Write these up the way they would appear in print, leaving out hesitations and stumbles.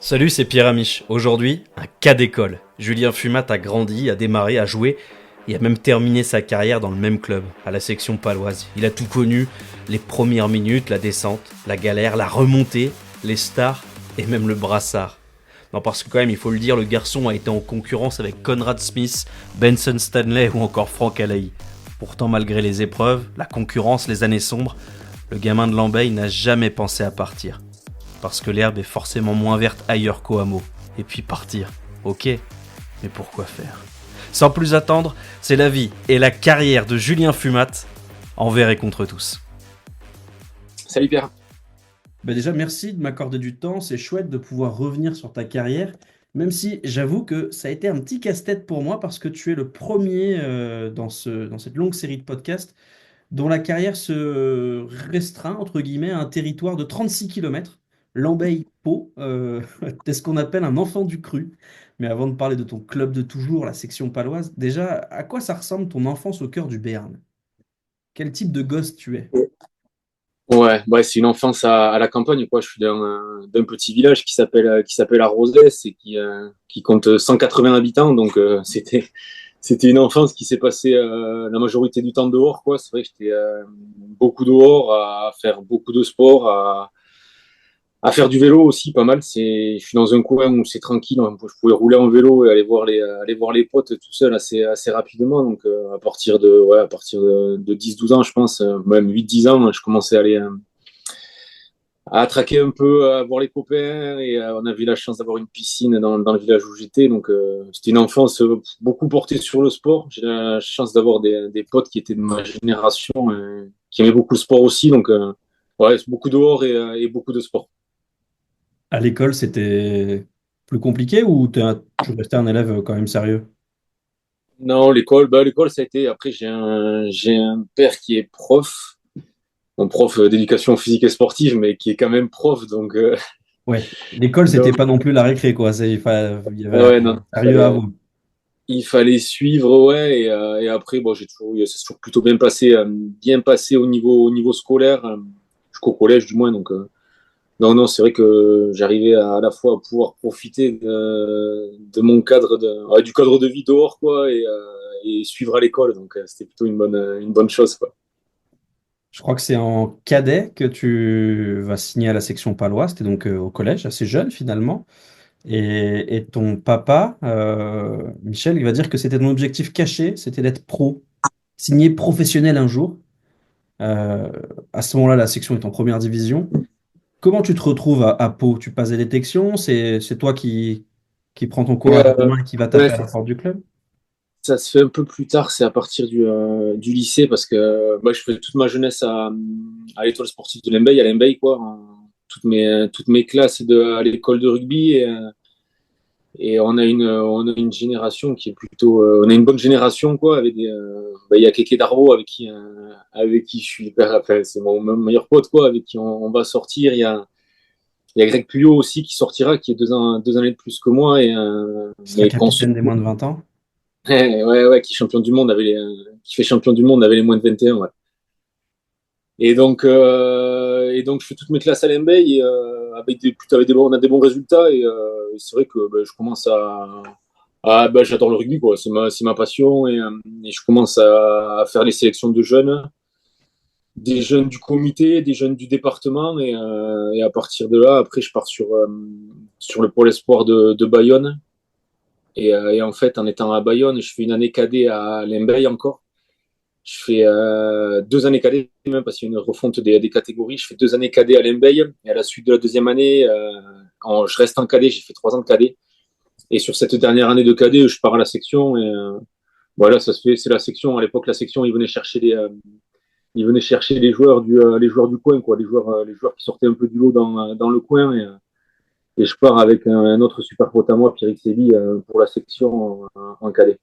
Salut, c'est Pierre Amiche. Aujourd'hui, un cas d'école. Julien Fumat a grandi, a démarré, a joué et a même terminé sa carrière dans le même club, à la section paloise. Il a tout connu, les premières minutes, la descente, la galère, la remontée, les stars et même le brassard. Non, parce que quand même, il faut le dire, le garçon a été en concurrence avec Conrad Smith, Benson Stanley ou encore Franck Alaï. Pourtant, malgré les épreuves, la concurrence, les années sombres, le gamin de Lambeille n'a jamais pensé à partir. Parce que l'herbe est forcément moins verte ailleurs qu'au hameau. Et puis partir, ok, mais pourquoi faire? Sans plus attendre, c'est la vie et la carrière de Julien Fumat envers et contre tous. Salut Pierre. Déjà, merci de m'accorder du temps. C'est chouette de pouvoir revenir sur ta carrière, même si j'avoue que ça a été un petit casse-tête pour moi parce que tu es le premier dans cette longue série de podcasts dont la carrière se restreint, entre guillemets, à un territoire de 36 kilomètres, Lambeille-Pau. T'es ce qu'on appelle un enfant du cru. Mais avant de parler de ton club de toujours, la section paloise, déjà, à quoi ça ressemble ton enfance au cœur du Béarn? Quel type de gosse tu es? Ouais, c'est une enfance à la campagne, quoi. Je suis d'un petit village qui s'appelle Arrozès et qui compte 180 habitants. Donc c'était une enfance qui s'est passée la majorité du temps dehors, quoi. C'est vrai que j'étais beaucoup dehors à faire beaucoup de sport, à faire du vélo aussi, pas mal. Je suis dans un coin où c'est tranquille, donc je pouvais rouler en vélo et aller voir les potes tout seul assez rapidement. Donc, à partir de 10-12 ans, je pense, même 8-10 ans, je commençais à traquer un peu, à voir les copains et on avait eu la chance d'avoir une piscine dans le village où j'étais. Donc, c'était une enfance beaucoup portée sur le sport. J'ai la chance d'avoir des potes qui étaient de ma génération, qui aimaient beaucoup le sport aussi. Donc, ouais, c'est beaucoup dehors et beaucoup de sport. À l'école, c'était plus compliqué ou tu restais un élève quand même sérieux? Non, l'école, ça a été. Après, j'ai un père qui est prof, un prof d'éducation physique et sportive, mais qui est quand même prof. Donc, Ouais, l'école, c'était donc pas non plus la récré, quoi. Il y avait un ouais, non, sérieux à avoir. il fallait suivre, ouais. Et après, bon, c'est toujours plutôt bien passé au niveau scolaire, jusqu'au collège du moins. Donc, non, non, c'est vrai que j'arrivais à la fois à pouvoir profiter de mon cadre ouais, du cadre de vie dehors, quoi, et suivre à l'école. Donc, c'était plutôt une bonne chose, quoi. Je crois que c'est en cadet que tu vas signer à la section paloise. T'es donc au collège, assez jeune finalement. Et ton papa, Michel, il va dire que c'était ton objectif caché, c'était d'être pro, signé professionnel un jour. Euh, à ce moment-là, la section est en première division. Comment tu te retrouves à Pau? Tu passes des détections? C'est toi qui prends ton Et, courage à deux mains et qui va ouais, taper à la porte du club? ça se fait un peu plus tard, c'est à partir du lycée, parce que moi, je fais toute ma jeunesse à l'étoile sportive de Lembeil, à Lembeil, quoi. Toutes mes classes à l'école de rugby. Et on a une génération qui est plutôt. On a une bonne génération, quoi. Il y a Keke Darbo, avec qui je suis hyper. Enfin, c'est mon meilleur pote, quoi, avec qui on va sortir. Il y a Greg Puyot aussi qui sortira, qui est 2 années de plus que moi. Qui sera Mais qu'on se capitaine des moins de 20 ans. Ouais, ouais, qui est champion du monde qui fait champion du monde avec les moins de 21, ouais. Et donc, je fais toutes mes classes à l'MBA et on a des bons résultats et c'est vrai que ben, je commence ben, j'adore le rugby, quoi. C'est ma passion et je commence à faire les sélections de jeunes, des jeunes du comité, des jeunes du département et à partir de là, après, je pars sur le pôle espoir de Bayonne et en fait, en étant à Bayonne, je fais une année cadet à l'MBA encore. Je fais 2 années cadet, même parce qu'il y a une refonte des catégories. Je fais 2 années cadet à l'Embeil. Et à la suite de la deuxième année, je reste en cadet. J'ai fait 3 ans de cadet. Et sur cette dernière année de cadet, je pars à la section. Et voilà, ça se fait. C'est la section. À l'époque, la section, ils venaient chercher les joueurs du coin, quoi. Les joueurs qui sortaient un peu du lot dans le coin. Et je pars avec un autre super pote à moi, Pierre Sébi, pour la section en cadet.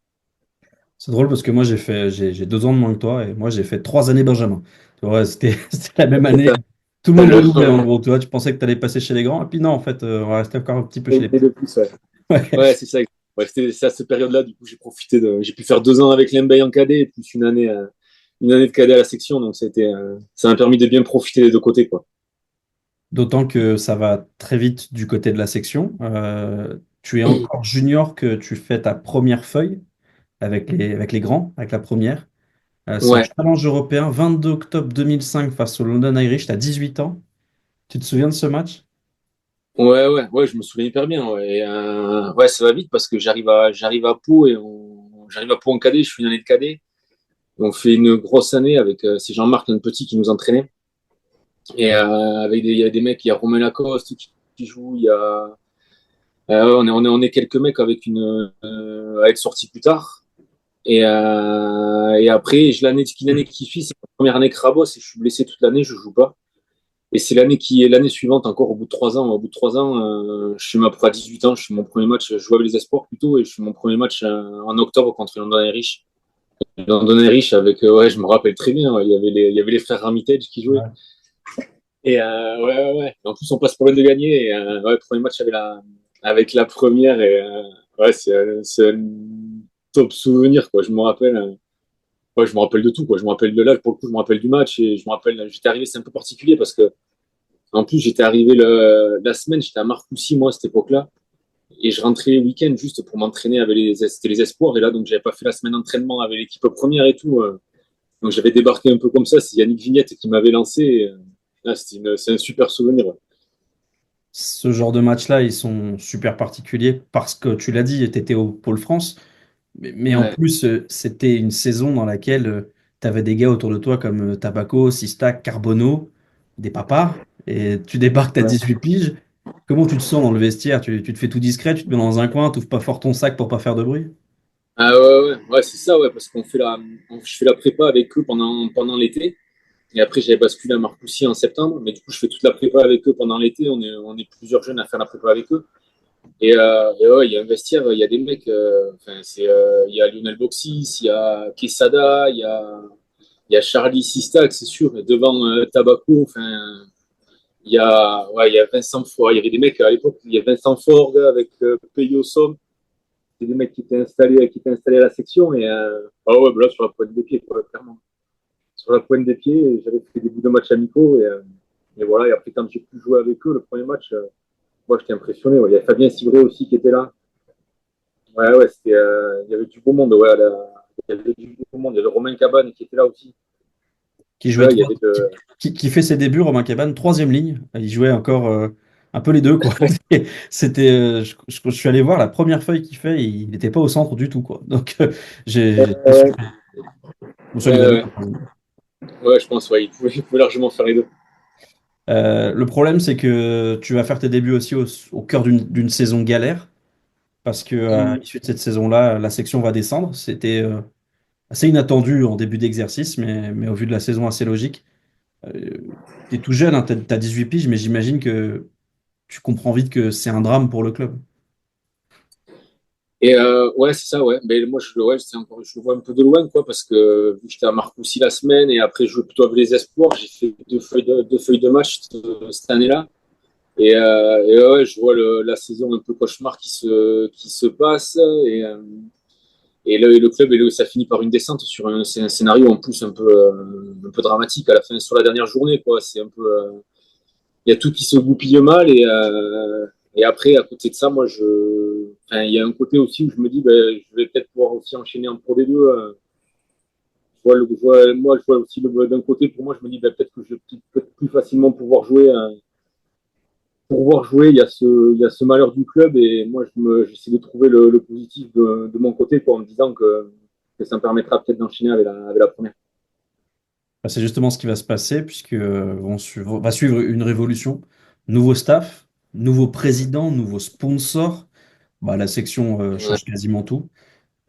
C'est drôle parce que moi, j'ai 2 ans de moins que toi et moi, j'ai fait 3 années Benjamin. Tu vois, c'était la même année. Tout le monde redoublait en gros. Tu vois, tu pensais que tu allais passer chez les grands. Et puis non, en fait, on va rester encore un petit peu chez les Et petits. de plus, ouais. Ouais. Ouais, c'est ça. Ouais, c'est à cette période-là, du coup, j'ai pu faire 2 ans avec l'MBA en cadet et plus une année de cadet à la section. Donc, ça m'a permis de bien profiter des deux côtés, quoi. D'autant que ça va très vite du côté de la section. Tu es encore junior que tu fais ta première feuille avec les grands, avec la première. C'est un Ouais, challenge européen, 22 octobre 2005 face au London Irish. Tu as 18 ans. Tu te souviens de ce match? ouais, je me souviens hyper bien. Ouais, ouais, ça va vite parce que j'arrive à Pau j'arrive à Pau en cadet. Je suis une année de cadet. On fait une grosse année avec c'est Jean-Marc, un petit qui nous entraînait. Et il y a des mecs, il y a Romain Lacoste qui joue, il y a on est quelques mecs avec avec sortie plus tard. Et après, l'année qui suit, c'est la première année Crabos et je suis blessé toute l'année, je joue pas. Et c'est l'année qui est l'année suivante, encore au bout de 3 ans. Au bout de 3 ans, je suis ma pro à 18 ans, je suis mon premier match, je joue avec les espoirs plutôt, et je suis mon premier match en octobre contre London Irish. London Irish avec, ouais, je me rappelle très bien, ouais, il y avait les frères Armitage qui jouaient. Ouais. Et ouais. En plus, on passe pas loin de gagner. Et ouais, premier match avec la première. Et ouais, c'est un top souvenir, quoi. Je me rappelle. Ouais, je me rappelle de tout, quoi. Je me rappelle de là, pour le coup, je me rappelle du match. Et je me rappelle, j'étais arrivé, c'est un peu particulier parce que, en plus, j'étais arrivé la semaine, j'étais à Marcoussis, moi, à cette époque-là. Et je rentrais le week-end juste pour m'entraîner avec c'était les espoirs. Et là, donc, j'avais pas fait la semaine d'entraînement avec l'équipe première et tout. Donc, j'avais débarqué un peu comme ça. C'est Yannick Vignette qui m'avait lancé. Et, là, c'est un super souvenir. Ouais. Ce genre de match-là, ils sont super particuliers parce que tu l'as dit, tu étais au Pôle France. Mais en Ouais. plus, c'était une saison dans laquelle tu avais des gars autour de toi comme Tabaco, Sistac, Carbonneau, des papas, et tu débarques, t'as Ouais. 18 piges. Comment tu te sens dans le vestiaire? Tu te fais tout discret, tu te mets dans un coin, tu pas fort ton sac pour pas faire de bruit? Ah ouais, c'est ça, ouais, parce je fais la prépa avec eux pendant l'été. Et après, j'avais basculé à Marcoussis en septembre. Mais du coup, je fais toute la prépa avec eux pendant l'été. On est plusieurs jeunes à faire la prépa avec eux. Et ouais, il y a un vestiaire, il y a des mecs, enfin, il y a Lionel Boxis, il y a Quesada, il y a Charlie Sistac, c'est sûr. Et devant Tabaco, enfin, il y a Vincent Fort. Il y avait des mecs à l'époque, il y a Vincent Forgue avec Peyo Somme. C'est des mecs qui étaient installés à la section. Et ah ouais, bah là, sur la pointe des pieds, quoi, clairement. Sur la pointe des pieds, j'avais fait des bouts de matchs amicaux. Et voilà, et après, quand j'ai pu jouer avec eux, le premier match, moi, j'étais impressionné. Ouais. Il y a Fabien Civré aussi qui était là. Ouais, il y avait du beau monde. Ouais, il y avait du beau monde. Il y avait Romain Cabane qui était là aussi. Qui jouait Ouais, il y avait de... qui fait ses débuts, Romain Cabane, troisième ligne. Il jouait encore un peu les deux, quoi. C'était, je suis allé voir la première feuille qu'il fait, il n'était pas au centre du tout, quoi. Donc, j'étais Ouais, surpris. Bon, ça lui va bien. ouais, ouais, je pense, ouais, il pouvait largement faire les deux. Le problème, c'est que tu vas faire tes débuts aussi au cœur d'une saison galère, parce que à Mm. l'issue de cette saison-là, la section va descendre. C'était assez inattendu en début d'exercice, mais au vu de la saison, assez logique. Tu es tout jeune, hein, tu as 18 piges, mais j'imagine que tu comprends vite que c'est un drame pour le club. Et ouais, c'est ça, ouais. Mais moi, ouais, je le vois un peu de loin, quoi, parce que vu que j'étais à Marcoussis la semaine et après, je jouais plutôt avec les espoirs, j'ai fait deux feuilles de match cette année-là. Et ouais, je vois la saison un peu cauchemar qui se passe. Et, euh, le club, ça finit par une descente sur c'est un scénario en plus un peu dramatique à la fin, sur la dernière journée, quoi. C'est un peu, il y a tout qui se goupille mal et après, à côté de ça, enfin, il y a un côté aussi où je me dis, ben, je vais peut-être pouvoir aussi enchaîner en Pro D2. Moi, je vois aussi d'un côté, pour moi, je me dis, ben, peut-être que je vais peut-être plus facilement pouvoir jouer. Pouvoir jouer, il y a ce malheur du club et moi, j'essaie de trouver le positif de mon côté, quoi, en me disant que ça me permettra peut-être d'enchaîner avec la première. Bah, c'est justement ce qui va se passer, puisque va suivre une révolution. Nouveau staff, nouveau président, nouveau sponsor. Bah, la section Ouais. change quasiment tout.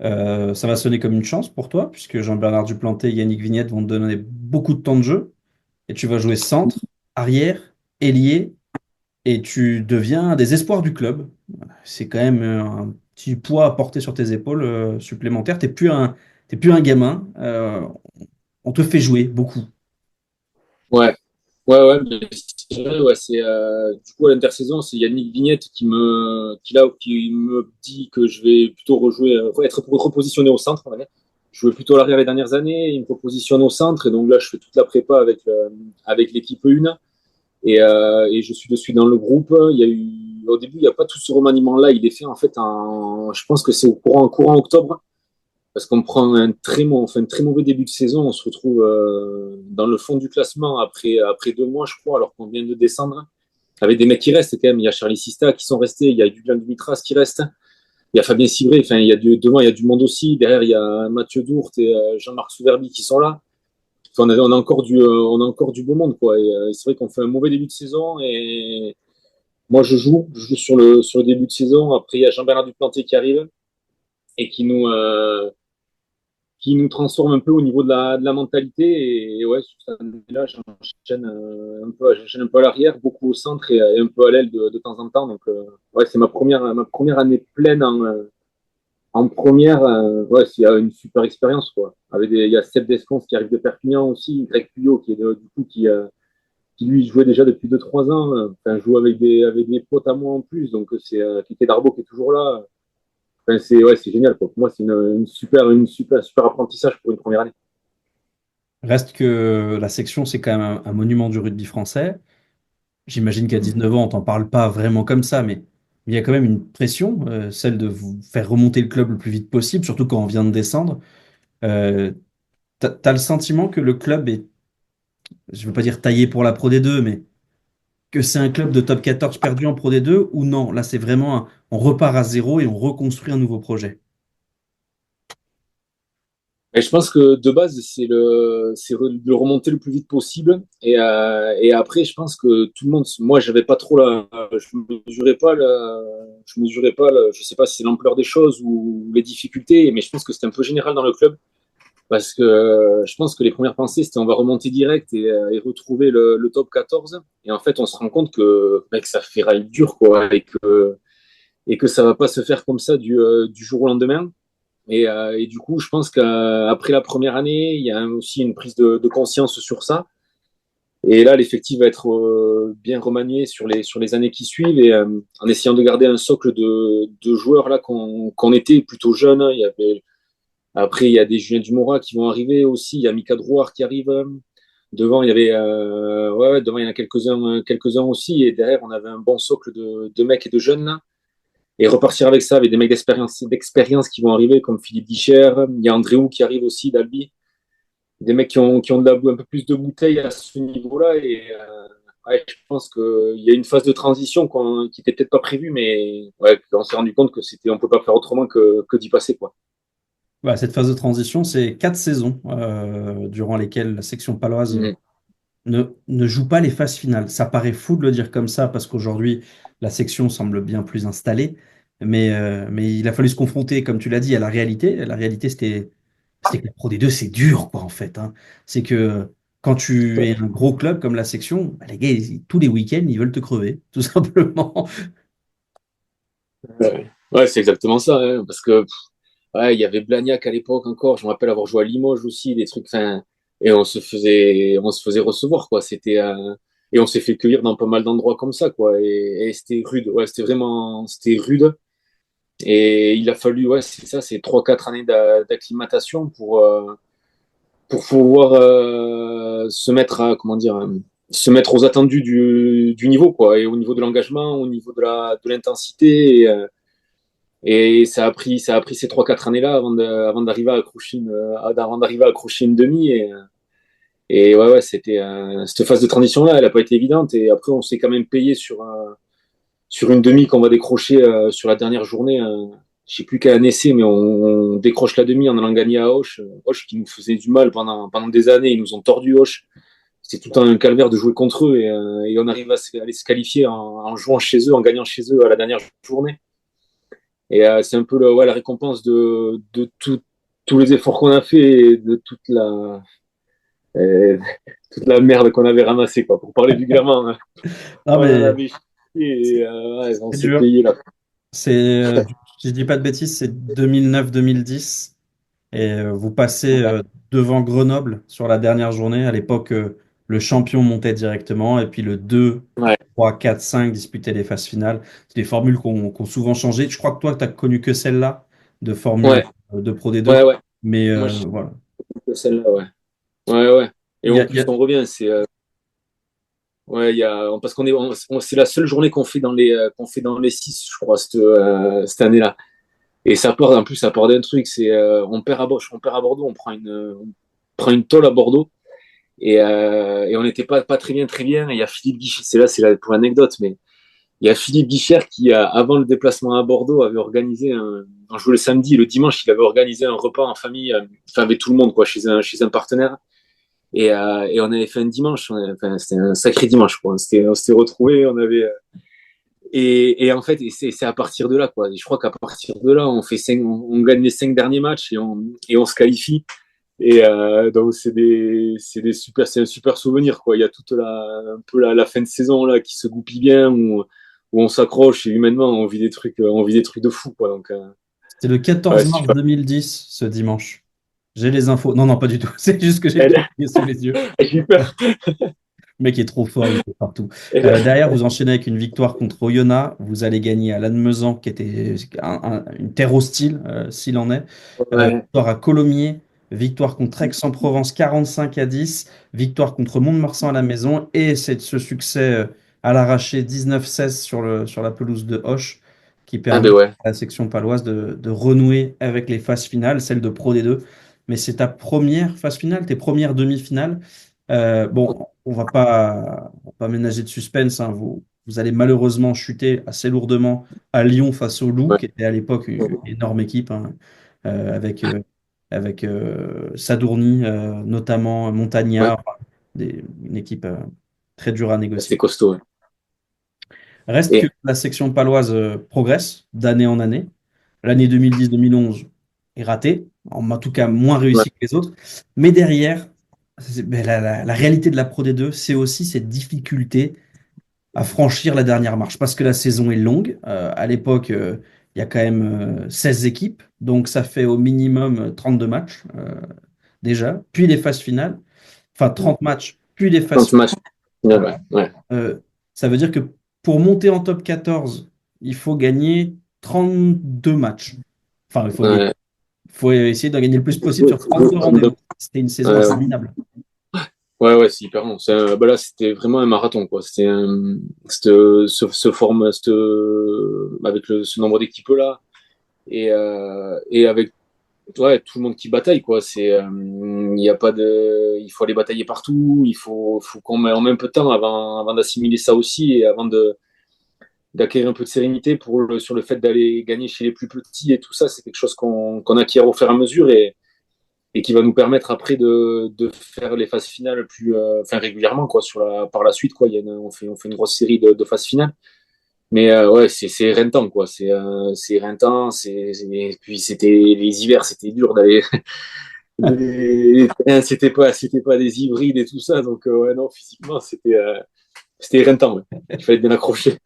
Ça va sonner comme une chance pour toi, puisque Jean-Bernard Duplanté et Yannick Vignette vont te donner beaucoup de temps de jeu. Et tu vas jouer centre, arrière, ailier, et tu deviens un des espoirs du club. C'est quand même un petit poids à porter sur tes épaules supplémentaires. T'es plus un gamin. On te fait jouer beaucoup. Ouais, ouais, mais c'est vrai, ouais, du coup à l'intersaison, c'est Yannick Vignette qui me dit que je vais plutôt rejouer, être repositionné au centre, on va dire. Je jouais plutôt à l'arrière les dernières années, il me repositionne au centre, et donc là je fais toute la prépa avec l'équipe 1. Et je suis de suite dans le groupe. Au début, il n'y a pas tout ce remaniement-là. Il est fait en fait je pense que c'est courant octobre, parce qu'on prend un très mauvais début de saison. On se retrouve dans le fond du classement après 2 mois, je crois, alors qu'on vient de descendre. Avec des mecs qui restent quand même. Il y a Charlie Sista qui sont restés, il y a Julian Dumitras qui reste, il y a Fabien Cibré. Enfin, devant, il y a du monde aussi. Derrière, il y a Mathieu Dourte et Jean-Marc Souverbi qui sont là. Enfin, on a encore du beau monde, quoi. Et c'est vrai qu'on fait un mauvais début de saison. Et moi, je joue sur le début de saison. Après, il y a Jean-Bernard Duplantier qui arrive et qui nous transforme un peu au niveau de la mentalité. Et ouais, sur cette année-là, j'enchaîne un peu à l'arrière, beaucoup au centre et un peu à l'aile de temps en temps. Donc, ouais, c'est ma première année pleine en première. Ouais, il y a une super expérience, quoi. Il y a Seb Descons qui arrive de Perpignan aussi, Greg Puyot qui est du coup qui lui jouait déjà depuis 2 3 ans. Enfin, joue avec des potes à moi en plus. Donc, c'est Kike Darbo qui est toujours là. Enfin, c'est génial, quoi. Pour moi, c'est super apprentissage pour une première année. Reste que la section, c'est quand même un monument du rugby français. J'imagine qu'à 19 ans, on t'en parle pas vraiment comme ça, mais il y a quand même une pression, celle de vous faire remonter le club le plus vite possible, surtout quand on vient de descendre. Euh, t'as le sentiment que le club est, je veux pas dire taillé pour la Pro D2, mais que c'est un club de top 14 perdu en Pro D2 ou non? Là, c'est vraiment on repart à zéro et on reconstruit un nouveau projet. Et je pense que de base, c'est de le remonter le plus vite possible. Et après, je pense que tout le monde, moi, j'avais pas trop je sais pas si c'est l'ampleur des choses ou les difficultés, mais je pense que c'était un peu général dans le club. Parce que je pense que les premières pensées, c'était on va remonter direct et retrouver le top 14. Et en fait, on se rend compte que, mec, ça fait rail dur, quoi, et que ça va pas se faire comme ça du jour au lendemain. Et du coup, je pense qu'après la première année, il y a aussi une prise de conscience sur ça. Et là, l'effectif va être bien remanié sur les années qui suivent, et en essayant de garder un socle de joueurs là qu'on était plutôt jeunes. Après, il y a des Julien Dumora qui vont arriver aussi. Il y a Mika Drouard qui arrive. Devant, il y avait, ouais, devant, il y en a quelques-uns aussi. Et derrière, on avait un bon socle de mecs et de jeunes là. Et repartir avec ça, avec des mecs d'expérience qui vont arriver, comme Philippe Dicher. Il y a Andréou qui arrive aussi d'Albi. Des mecs qui ont un peu plus de bouteilles à ce niveau-là. Et ouais, je pense qu'il y a une phase de transition qui était peut-être pas prévue, mais ouais, on s'est rendu compte on peut pas faire autrement que d'y passer, quoi. Voilà, cette phase de transition, c'est 4 saisons durant lesquelles la section paloise Mhm. ne joue pas les phases finales. Ça paraît fou de le dire comme ça parce qu'aujourd'hui, la section semble bien plus installée. Mais il a fallu se confronter, comme tu l'as dit, à la réalité. La réalité, c'était que la Pro D2, c'est dur, quoi, en fait, hein. C'est que quand tu es un gros club comme la section, bah, les gars, tous les week-ends, ils veulent te crever, tout simplement. Ouais, ouais, c'est exactement ça, hein, parce que ouais, il y avait Blagnac à l'époque encore. Je me rappelle avoir joué à Limoges aussi, des trucs. Enfin, et on se faisait recevoir, quoi. Et on s'est fait cueillir dans pas mal d'endroits comme ça, quoi. Et c'était rude. Ouais, c'était rude. Et il a fallu, ouais, c'est ça, c'est 3 4 années d'acclimatation pour pouvoir comment dire, se mettre aux attendus du niveau, quoi. Et au niveau de l'engagement, au niveau de l'intensité. Et ça a pris ces 3 4 années-là avant d'arriver à accrocher une demi. Et ouais, ouais, cette phase de transition-là, elle n'a pas été évidente. Et après, on s'est quand même payé sur une demi qu'on va décrocher sur la dernière journée. Je sais plus quelle année c'est, mais on décroche la demi en allant gagner à Auch. Auch qui nous faisait du mal pendant des années. Ils nous ont tordu Auch. C'était tout un calvaire de jouer contre eux. Et on arrive à aller se qualifier en jouant chez eux, en gagnant chez eux à la dernière journée. Et c'est un peu ouais, la récompense de tous les efforts qu'on a fait et de euh, toute la merde qu'on avait ramassée, quoi, pour parler vulgairement, hein. Non, On en mais avait chié et ouais, on c'est s'est dur. payé là. C'est, si je dis pas de bêtises, c'est 2009-2010. Et vous passez devant Grenoble sur la dernière journée. À l'époque, le champion montait directement. Et puis le 2, Ouais, 3, 4, 5 disputaient les phases finales. C'est des formules qui ont souvent changé. Je crois que toi, tu n'as connu que celle-là de formule ouais, de Pro D2. ouais, ouais. Mais Moi, je voilà. suis celle-là, ouais. Ouais, ouais. Et Il y en a, il y plus, a- on revient, Ouais, parce c'est la seule journée qu'on fait dans les 6, je crois, cette année-là. Et en plus, ça part d'un truc, on perd à Bordeaux, on prend une tôle à Bordeaux. Et on n'était pas très bien, très bien. Et il y a Philippe Guichard, pour l'anecdote, mais il y a Philippe Guichard qui, avant le déplacement à Bordeaux, avait organisé on jouait le samedi, le dimanche, il avait organisé un repas en famille, enfin avec tout le monde, quoi, chez un partenaire. Et on avait fait un dimanche, enfin, c'était un sacré dimanche, quoi. On s'était retrouvés, et en fait, c'est à partir de là, quoi. Et je crois qu'à partir de là, on gagne les 5 derniers matchs et on se qualifie. Donc c'est un super souvenir, quoi. Il y a un peu la fin de saison là qui se goupille bien, où on s'accroche et humainement on vit des trucs de fou, quoi. Donc C'est le ouais, 14 c'est mars super. 2010, ce dimanche. J'ai les infos. Non, non, pas du tout. C'est juste que j'ai le Elle, calendrier sous les yeux. j'ai eu peur. Le mec est trop fort, il est partout. Elle- Derrière, vous enchaînez avec une victoire contre Oyonnax. Vous allez gagner à Lannemezan, qui était une terre hostile, s'il en est. ouais. Victoire à Colomiers. Victoire contre Aix-en-Provence, 45-10. Victoire contre Mont-de-Marsan à la maison. Et c'est ce succès à l'arraché, 19-16 sur la pelouse de Hoche, qui Ah permet ben ouais. à la section paloise de renouer avec les phases finales, celle de Pro D2. Mais c'est ta première phase finale, tes premières demi-finales. Bon, on va pas ménager de suspense, hein. Vous allez malheureusement chuter assez lourdement à Lyon face au Loup, Ouais. qui était à l'époque une énorme équipe, hein, avec, Sadourny, notamment Ouais. Montagnard, enfin, une équipe très dure à C'était négocier. costaud. Ouais. Reste que Et la section paloise progresse d'année en année. L'année 2010-2011 est ratée, en tout cas moins ouais. réussie que les autres. Mais derrière, ben, la réalité de la Pro D2, c'est aussi cette difficulté à franchir la dernière marche, parce que la saison est longue. À l'époque, il y a quand même 16 équipes, donc ça fait au minimum 32 matchs déjà, puis les phases finales, enfin 30 matchs, puis les phases 30 finales. matchs. Ouais. Ouais. Euh, Ça veut dire que pour monter en top 14, il faut gagner 32 matchs. Enfin, Ouais. il faut essayer d'en gagner le plus possible Ouais. sur 32 rendez-vous. C'était une saison Ouais. interminable. Ouais, c'est hyper long. Bah là, c'était vraiment un marathon, quoi. Avec ce nombre d'équipes-là, et avec, ouais, tout le monde qui bataille, quoi. Il y a pas il faut aller batailler partout. Faut qu'on met en même peu de temps avant d'assimiler ça aussi, et avant d'acquérir un peu de sérénité sur le fait d'aller gagner chez les plus petits et tout ça. C'est quelque chose qu'on acquiert au fur et à mesure, et qui va nous permettre après de faire les phases finales enfin, régulièrement, quoi, par la suite, quoi. On fait une grosse série de phases finales. Mais ouais, c'est éreintant, quoi. C'est éreintant. Et puis les hivers, c'était dur d'aller. C'était pas des hybrides et tout ça. Donc ouais, non, physiquement, c'était éreintant. Ouais. Il fallait être bien accroché.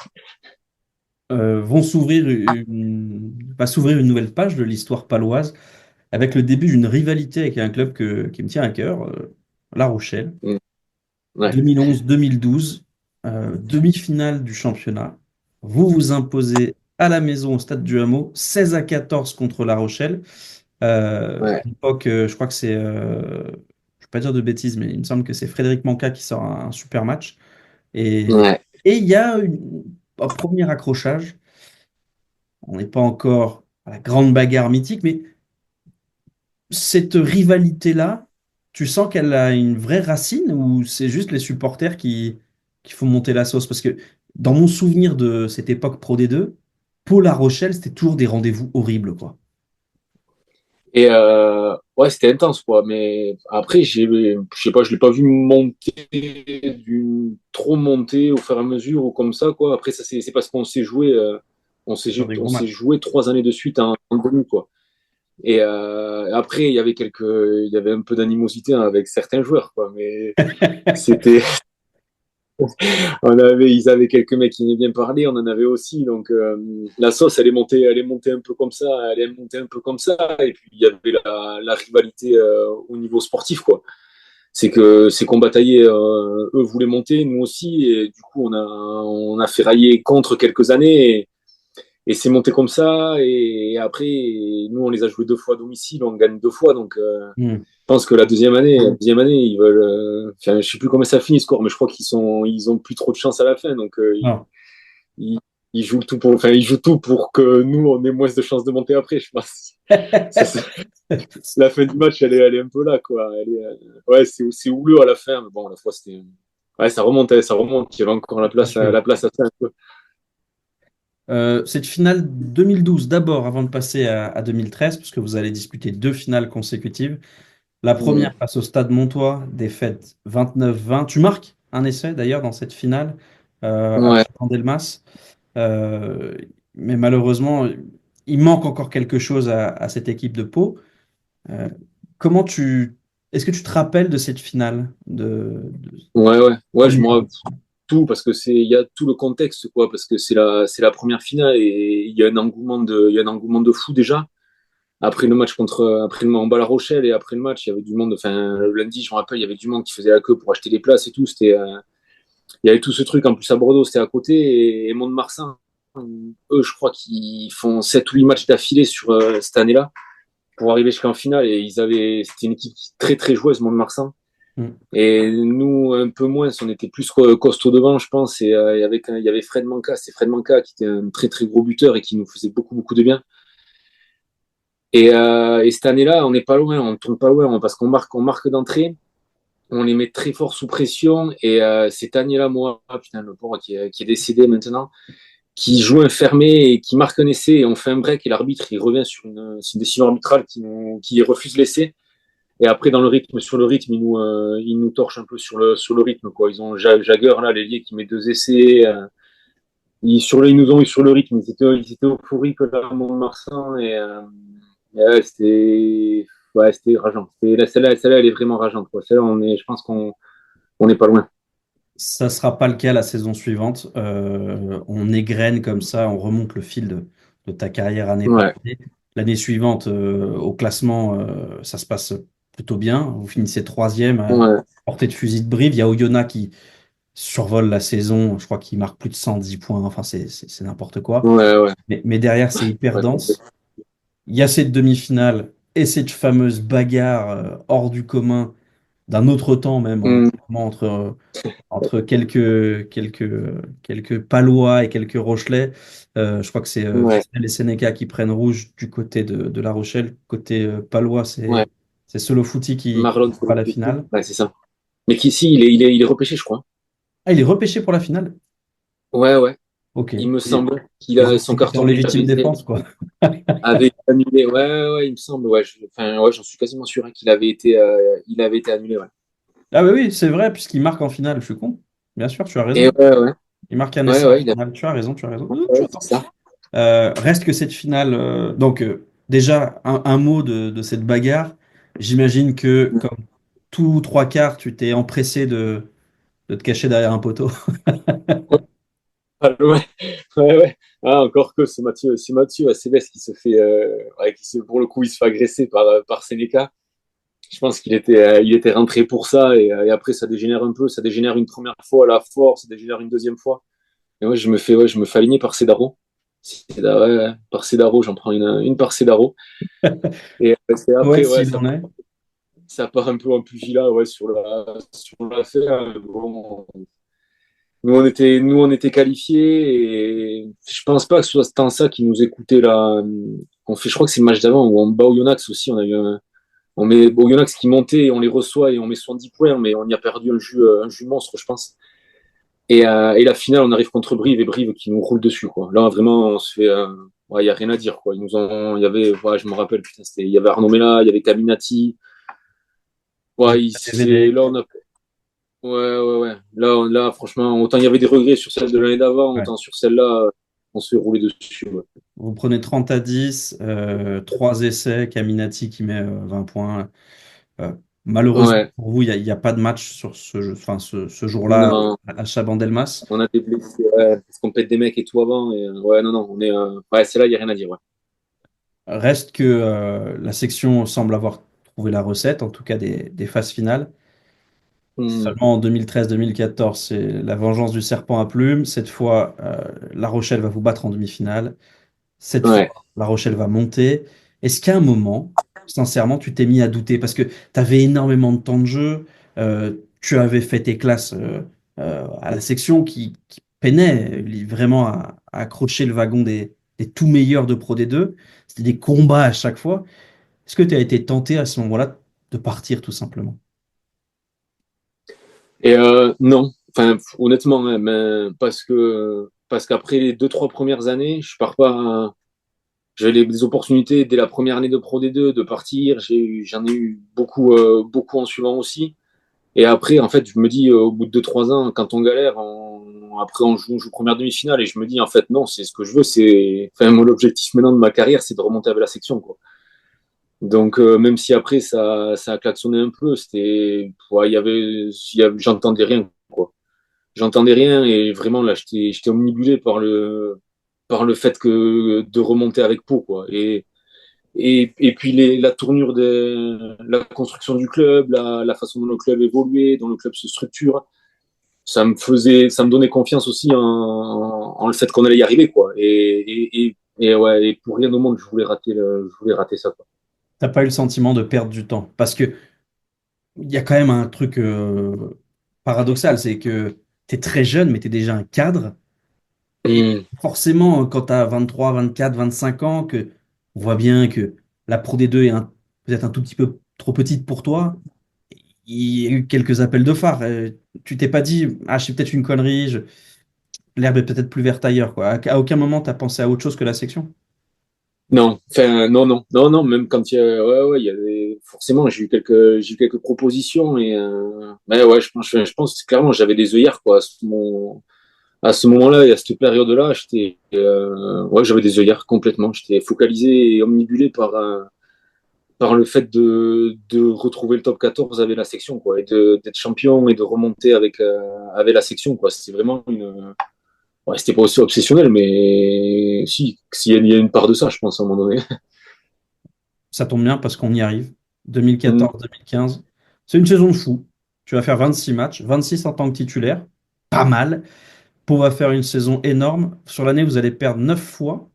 Va s'ouvrir une nouvelle page de l'histoire paloise avec le début d'une rivalité avec un club qui me tient à cœur, La Rochelle. Mm. Ouais, 2011-2012, demi-finale du championnat. Vous vous imposez à la maison au stade du Hameau, 16-14 contre La Rochelle. À ouais, l'époque, je crois que je ne vais pas dire de bêtises, mais il me semble que c'est Frédéric Manca qui sort un super match. Et ouais. et il y a un premier accrochage. On n'est pas encore à la grande bagarre mythique, mais cette rivalité-là, tu sens qu'elle a une vraie racine ou c'est juste les supporters qui font monter la sauce? Parce que dans mon souvenir de cette époque Pro D2, Pau La Rochelle, c'était toujours des rendez-vous horribles, quoi. Et ouais, c'était intense, quoi. Mais après, je sais pas, je l'ai pas vu trop monter au fur et à mesure ou comme ça, quoi. Après, ça, c'est parce qu'on s'est joué, Sur des on gros s'est matchs. joué 3 années de suite en demi, quoi. Et après, il y avait un peu d'animosité, hein, avec certains joueurs, quoi. Mais c'était, ils avaient quelques mecs qui venaient bien parler, on en avait aussi. Donc la sauce, elle est montée un peu comme ça, elle est montée un peu comme ça. Et puis il y avait la rivalité au niveau sportif, quoi. C'est qu'on bataillait, eux voulaient monter, nous aussi, et du coup on a ferraillé contre quelques années, et c'est monté comme ça. Et après, nous on les a joués 2 fois à domicile, on gagne 2 fois, donc Hmm. pense que la deuxième année, ils veulent. Enfin, je sais plus comment ça finit, score, mais je crois ils ont plus trop de chance à la fin. Donc, Non. ils, ils jouent tout ils jouent tout pour que nous, on ait moins de chances de monter après, je pense. Ça, la fin du match, elle est un peu là, quoi. Ouais, c'est houleux à la fin, mais bon, à la fois, c'était. Ouais, ça remonte, ça remonte. Il y avait encore Rassuré. la place à ça un peu. Cette finale 2012, d'abord, avant de passer à 2013, puisque vous allez disputer deux finales consécutives. La première Mm. face au Stade Montois, défaite 29-20. Tu marques un essai d'ailleurs dans cette finale à Ouais. Chabandelmas. Euh, mais malheureusement, il manque encore quelque chose à cette équipe de Pau. Euh, comment tu... Est-ce que tu te rappelles de cette finale de Ouais, je premier me jour? rappelle tout parce que il y a tout le contexte, quoi, parce que c'est la première finale et il y a un engouement de fou déjà. Après on bat La Rochelle et après le match, il y avait du monde. Enfin, le lundi, je me rappelle, il y avait du monde qui faisait la queue pour acheter des places et tout. Il y avait tout ce truc. En plus, à Bordeaux, c'était à côté et Mont-de-Marsan, eux, je crois qu'ils font 7 ou 8 matchs d'affilée sur cette année-là pour arriver jusqu'en finale et c'était une équipe très très joueuse, Mont-de-Marsan. Hmm. Et nous, un peu moins, on était plus costaud devant, je pense. Et il y avait Fred Manca, c'est Fred Manca qui était un très très gros buteur et qui nous faisait beaucoup beaucoup de bien. Et cette année-là, on n'est pas loin, on ne tourne pas loin parce qu'on marque d'entrée, on les met très fort sous pression. Et cette année-là, moi, putain, le pauvre qui est décédé maintenant, qui joue un fermé et qui marque un essai et on fait un break et l'arbitre il revient sur une décision arbitrale qui refuse l'essai. Et après, sur le rythme, ils nous torchent un peu sur le rythme, quoi. Ils ont Jagger, là, l'ailier, qui met 2 essais. Ils nous ont eu sur le rythme. Ils étaient euphoriques, là, à Mont-de-Marsan. Et ouais, c'était rageant. Celle-là, elle est vraiment rageante, quoi. Celle-là, je pense qu'on n'est pas loin. Ça ne sera pas le cas la saison suivante. On égrène comme ça, on remonte le fil de ta carrière année par Ouais, année. L'année suivante, au classement, ça se passe plutôt bien. Vous finissez troisième à ouais, portée de fusil de Brive. Il y a Oyonnax qui survole la saison. Je crois qu'il marque plus de 110 points. Enfin, c'est n'importe quoi. ouais, ouais. Mais derrière, c'est hyper Ouais, dense. Il y a cette demi-finale et cette fameuse bagarre hors du commun d'un autre temps même, hum, entre quelques Palois et quelques Rochelais. Je crois que c'est ouais, Vissel et Sénéca qui prennent rouge du côté de La Rochelle. Côté Palois, ouais. c'est Solo Footy qui Marlon, va à la finale. ouais, c'est ça. Mais qu'ici, il est repêché, je crois. Ah, il est repêché pour la finale? Ouais, ouais. Ok. Il me Et semble ils ont son été en carton rouge légitime défense, quoi. avait été annulé. Ouais, ouais, ouais, il me semble. Ouais, enfin, ouais, j'en suis quasiment sûr, hein, qu'il avait été annulé. Ouais. Ah, bah oui, c'est vrai, puisqu'il marque en finale. Je suis con. Bien sûr, tu as Et raison. ouais, ouais, Il marque un ouais, essai en ouais, finale. Tu as raison, tu as raison. Tu ouais, as c'est tort. ça. Reste que cette finale. Donc, déjà, un mot de cette bagarre. J'imagine que, comme tous trois quarts, tu t'es empressé de te cacher derrière un poteau. Ah, ouais, ouais, ouais. Ah, encore que c'est Mathieu Acebes pour le coup, il se fait agresser par Seneca. Je pense qu'il était rentré pour ça et après ça dégénère un peu, ça dégénère une première fois à la force, ça dégénère une deuxième fois. Et ouais, je me fais aligner par Cedaro. Ouais, ouais, par Cedaro, j'en prends une par Cedaro. Et c'est après, Poète ouais, s'il ça en est. ça part un peu en pugilat, ouais, sur l'affaire. Bon, nous, on était qualifiés et je pense pas que ce soit tant ça qui nous écoutait là. Je crois que c'est le match d'avant où on bat Oyonnax aussi. On met Oyonnax qui montait et on les reçoit et on met 70 points, mais on y a perdu un jus monstre, je pense. Et la finale, on arrive contre Brive et Brive qui nous roule dessus, quoi. Là, vraiment, on se fait, ouais, il y a rien à dire, quoi. Il y avait, ouais, je me rappelle, putain, il y avait Arnaud Mella, il y avait Caminati. Il y a Ouais, TVD. là, ouais, ouais, ouais. Là, franchement, autant il y avait des regrets sur celle de l'année d'avant, Ouais. autant sur celle-là, on se fait rouler dessus, ouais. Vous prenez 30-10, 3 essais, Caminati qui met 20 points. Euh, Malheureusement Ouais, pour vous, il y a pas de match sur enfin, ce jour-là non, à Chabandelmas. on a des blessés, ouais, parce qu'on pète des mecs et tout avant, et ouais, non, non, ouais, celle-là, il n'y a rien à dire, ouais. Reste que la section semble avoir trouvé la recette, en tout cas des phases finales. Hmm. Seulement en 2013-2014, c'est la vengeance du serpent à plumes. Cette fois, La Rochelle va vous battre en demi-finale. Cette fois, Ouais. La Rochelle va monter. Est-ce qu'à un moment, sincèrement, tu t'es mis à douter parce que tu avais énormément de temps de jeu, tu avais fait tes classes à la section qui peinait vraiment à accrocher le wagon des tout meilleurs de Pro D2. C'était des combats à chaque fois. Est-ce que tu as été tenté à ce moment-là de partir tout simplement? Et non, enfin honnêtement, hein, mais parce qu'après les 2, 3 premières années, je pars pas. J'avais des opportunités dès la première année de Pro D2 de partir. J'en ai eu beaucoup, beaucoup en suivant aussi. Et après, en fait, je me dis au bout de 2, 3 ans, quand on galère, après on joue première demi-finale et je me dis en fait non, c'est ce que je veux. Enfin mon objectif maintenant de ma carrière, c'est de remonter avec la section quoi. Donc même si après ça a klaxonné un peu, ouais, j'entendais rien quoi. J'entendais rien et vraiment là j'étais omnibulé par le fait que de remonter avec Pau quoi. Et puis la tournure la construction du club, la façon dont le club évoluait, dont le club se structure, ça me donnait confiance aussi en le fait qu'on allait y arriver quoi. Et ouais, et pour rien au monde je voulais rater ça quoi. T'as pas eu le sentiment de perdre du temps? Parce que il y a quand même un truc paradoxal, c'est que tu es très jeune, mais tu es déjà un cadre. Et Hum. forcément, quand tu as 23, 24, 25 ans, que on voit bien que la Pro D2 est peut-être un tout petit peu trop petite pour toi, il y a eu quelques appels de phare. Tu t'es pas dit, ah, je fais peut-être une connerie, l'herbe est peut-être plus verte ailleurs, quoi. À aucun moment, tu as pensé à autre chose que la section? Non, enfin non, même quand ouais, ouais, forcément j'ai eu quelques propositions et mais ouais, je pense que clairement j'avais des œillères quoi à ce moment-là et à cette période-là, ouais, j'avais des œillères complètement, j'étais focalisé et omnibulé par le fait de retrouver le top 14 avec la section quoi et d'être champion et de remonter avec la section quoi, c'était vraiment une ouais, c'était pas aussi obsessionnel mais si il y a une part de ça, je pense à un moment donné. Ça tombe bien parce qu'on y arrive. 2014-2015. C'est une saison de fou. Tu vas faire 26 matchs, 26 en tant que titulaire. Pas mal. Pau va faire une saison énorme. Sur l'année, vous allez perdre 9 fois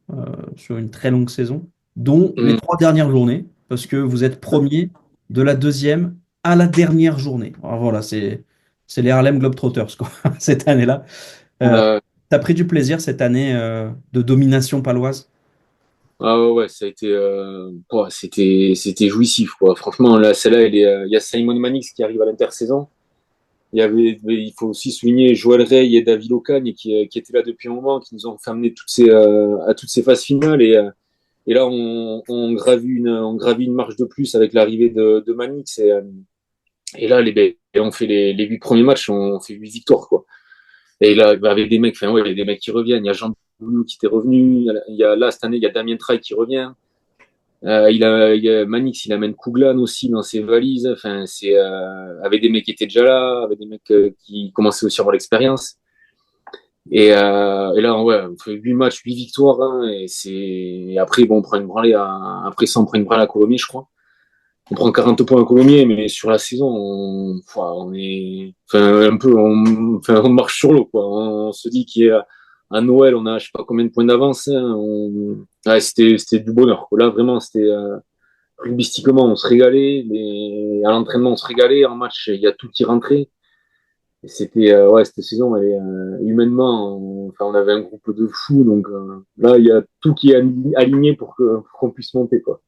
sur une très longue saison, dont les Mm. 3 dernières journées, parce que vous êtes premier de la deuxième à la dernière journée. Alors voilà, c'est les Harlem Globetrotters, quoi, cette année-là. Euh, Euh, T'as pris du plaisir cette année de domination paloise? ah ouais, ouais, ça a été, ouais, c'était jouissif, quoi. Franchement, là, celle-là, il y a Simon Mannix qui arrive à l'intersaison. Il faut aussi souligner Joël Rey et David Ocagne qui étaient là depuis un moment, qui nous ont fait amener à toutes ces phases finales. Et là, on gravit une marche de plus avec l'arrivée de Mannix. Et là, on fait les 8 premiers matchs, on fait 8 victoires, quoi. Et là, bah, avec des mecs, enfin, ouais, il y a des mecs qui reviennent. Il y a Jean Bounou qui était revenu. Là, cette année, il y a Damien Traille qui revient. Il y a Manix, il amène Kouglan aussi dans ses valises. Enfin, avec des mecs qui étaient déjà là, avec des mecs qui commençaient aussi à avoir l'expérience. Et là, ouais, on fait 8 matchs, 8 victoires. Hein, et après, bon, on prend une branlée après ça, on prend une branlée à Colomiers, je crois. On prend 40 points à Colomiers, mais sur la saison, on est, enfin, un peu, on marche sur l'eau, quoi. On se dit qu'à Noël, on a, je sais pas combien de points d'avance. Hein, ouais, c'était du bonheur, quoi. Là, vraiment, rugbystiquement, on se régalait. À l'entraînement, on se régalait. En match, il y a tout qui rentrait. Et ouais, cette saison, elle est, humainement, enfin, on avait un groupe de fous. Donc, là, il y a tout qui est aligné pour qu'on puisse monter, quoi.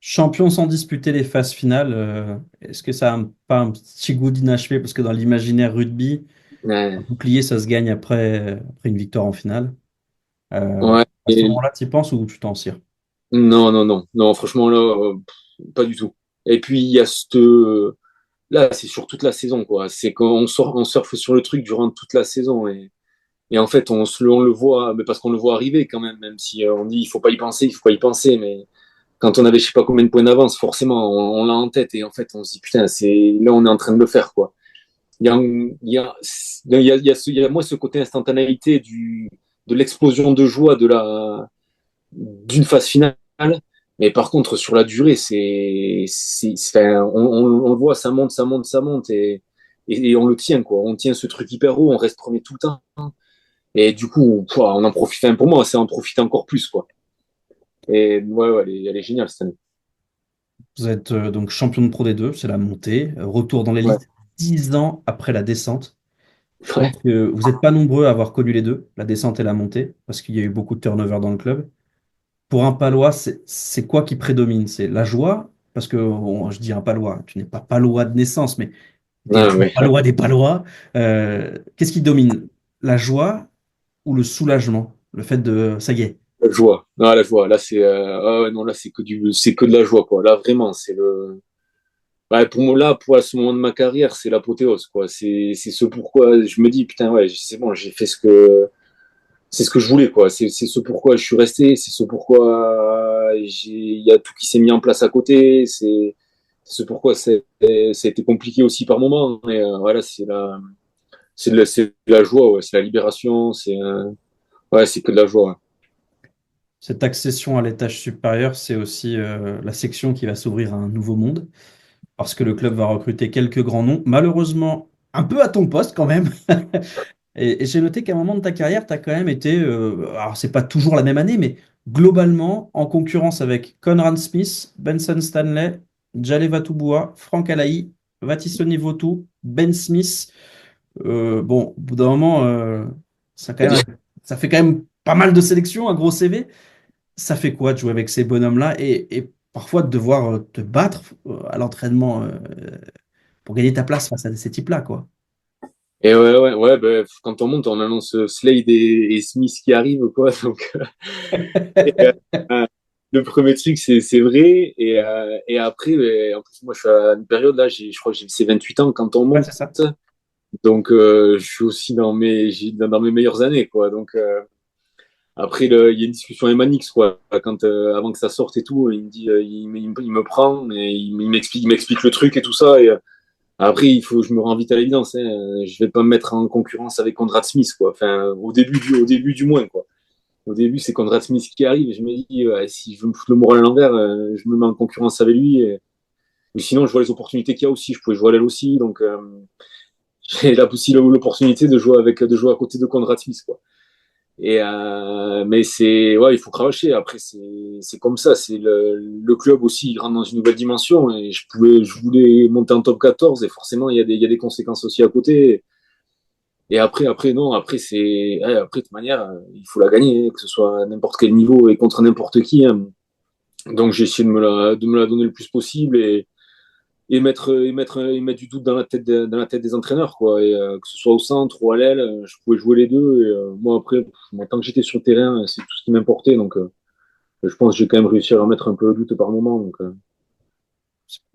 Champion sans disputer les phases finales, est-ce que ça n'a pas un petit goût d'inachevé? Parce que dans l'imaginaire rugby, un Ouais. bouclier, ça se gagne après une victoire en finale. Ouais. À ce moment-là, tu y penses ou tu t'en cires? Non, non, non, non, franchement, là, pas du tout. Et puis, il y a là, c'est sur toute la saison, quoi. C'est on surfe sur le truc durant toute la saison. Et en fait, on le voit, mais parce qu'on le voit arriver quand même, même si on dit il faut pas y penser, il faut pas y penser. Mais quand on avait je sais pas combien de points d'avance, forcément, on l'a en tête. Et en fait, on se dit, putain, là, on est en train de le faire, quoi. Il y a, il y a, il y a moi ce côté instantanéité de l'explosion de joie d'une phase finale. Mais par contre, sur la durée, enfin, on le voit, ça monte, ça monte, ça monte, et on le tient, quoi. On tient ce truc hyper haut, on reste premier tout le temps. Et du coup, pouah, on en profite. Enfin, pour moi, c'est en profiter encore plus, quoi. Et ouais, ouais, elle est géniale cette année. Vous êtes donc champion de Pro D2, c'est la montée. Retour dans Ouais, l'élite 10 ans après la descente. Je ouais. pense que vous n'êtes pas nombreux à avoir connu les deux, la descente et la montée, parce qu'il y a eu beaucoup de turnover dans le club. Pour un Palois, c'est quoi qui prédomine? C'est la joie? Parce que je dis un Palois, tu n'es pas Palois de naissance, mais tu es Non, mais Palois des Palois. Qu'est-ce qui domine? La joie ou le soulagement? Le fait de, ça y est, la joie. Non, la joie. Là, ah ouais, non, là, c'est que de la joie, quoi. Là, vraiment, c'est le. Ouais, pour moi, là, pour à ce moment de ma carrière, c'est l'apothéose, quoi. C'est ce pourquoi je me dis, putain, ouais, c'est bon, j'ai fait c'est ce que je voulais, quoi. C'est ce pourquoi je suis resté, c'est ce pourquoi il y a tout qui s'est mis en place à côté, c'est ce pourquoi ça a été compliqué aussi par moments. Mais voilà, c'est de la joie, ouais, c'est la libération, ouais, c'est que de la joie. Ouais. cette accession à l'étage supérieur, c'est aussi la section qui va s'ouvrir à un nouveau monde, parce que le club va recruter quelques grands noms, malheureusement un peu à ton poste quand même. Et j'ai noté qu'à un moment de ta carrière, tu as quand même été, alors c'est pas toujours la même année, mais globalement en concurrence avec Conrad Smith, Benson Stanley, Jale Vatubua, Franck Alaï, Vatisoni Votu, Ben Smith. Bon, au bout d'un moment, ça fait quand même pas mal de sélections, un gros CV. Ça fait quoi de jouer avec ces bonhommes-là et parfois de devoir te battre à l'entraînement pour gagner ta place face à ces types-là, quoi. Et ouais, bah, quand on monte, on annonce Slade et Smith qui arrivent, quoi. Donc, et, le premier truc, c'est vrai. Et après, en plus, moi, je suis à une période là, je crois que j'ai c'est 28 ans quand on Ouais, monte. c'est ça. Donc, je suis aussi dans mes meilleures années, quoi. Donc, après, il y a une discussion avec Manix, quoi. Avant que ça sorte et tout, il me dit, il me prend et il m'explique le truc et tout ça. Et après, je me rends vite à l'évidence, hein. Je vais pas me mettre en concurrence avec Conrad Smith, quoi. Enfin, au début du moins, quoi. Au début, c'est Conrad Smith qui arrive et je me dis, ouais, si je veux me foutre le moral à l'envers, je me mets en concurrence avec lui. Ou sinon, je vois les opportunités qu'il y a aussi. Je pouvais jouer à l'aile aussi, donc j'ai là aussi l'opportunité de jouer à côté de Conrad Smith, quoi. Mais ouais, il faut cravacher. Après, c'est comme ça. C'est le club aussi, il rentre dans une nouvelle dimension. Et je voulais monter en top 14 et forcément, il y a des conséquences aussi à côté. Et après, non, après, ouais, après, de toute manière, il faut la gagner, hein, que ce soit à n'importe quel niveau et contre n'importe qui, hein. Donc, j'ai essayé de me la donner le plus possible et mettre du doute dans la tête des entraîneurs, quoi. Et que ce soit au centre ou à l'aile, je pouvais jouer les deux. Et moi, après, moi, tant que j'étais sur le terrain, c'est tout ce qui m'importait. Donc, je pense que j'ai quand même réussi à leur mettre un peu le doute par moment. Donc,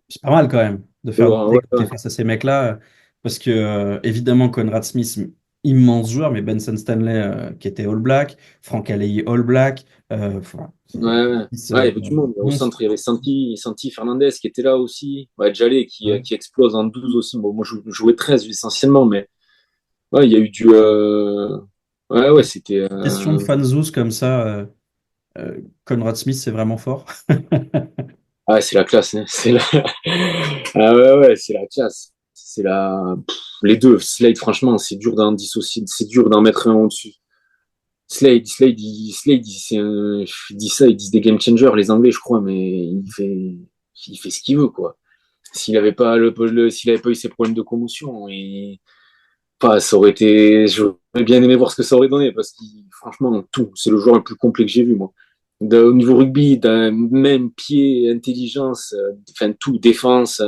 C'est pas mal quand même de et faire voilà, douter ouais, quand t'es face à ces mecs-là, parce que évidemment Conrad Smith, immense joueur, mais Benson Stanley qui était All Black, Franck Alayi All Black, enfin, ouais, ouais. Ouais, il y avait du monde. Au monstre. centre, il y avait Santi Fernandez qui était là aussi. Ouais, Jalé Ouais. qui explose en 12 aussi. Bon, moi, je jouais 13 essentiellement, mais ouais, il y a eu ouais, ouais, c'était. Question de fanzous comme ça, Conrad Smith c'est vraiment fort. Ah, ouais, c'est la classe, hein. Ah ouais, ouais, c'est la classe. Les deux. Slade, franchement, c'est dur d'en dissocier, c'est dur d'en mettre un au-dessus. Slade, il dit ça, ils disent des game changers, les Anglais, je crois, mais il fait ce qu'il veut, quoi. S'il avait pas eu ses problèmes de commotion, enfin, ça aurait été, j'aurais bien aimé voir ce que ça aurait donné, parce que, franchement, tout, c'est le joueur le plus complet que j'ai vu, moi. Au niveau rugby, d'un même pied, intelligence, enfin, tout, défense.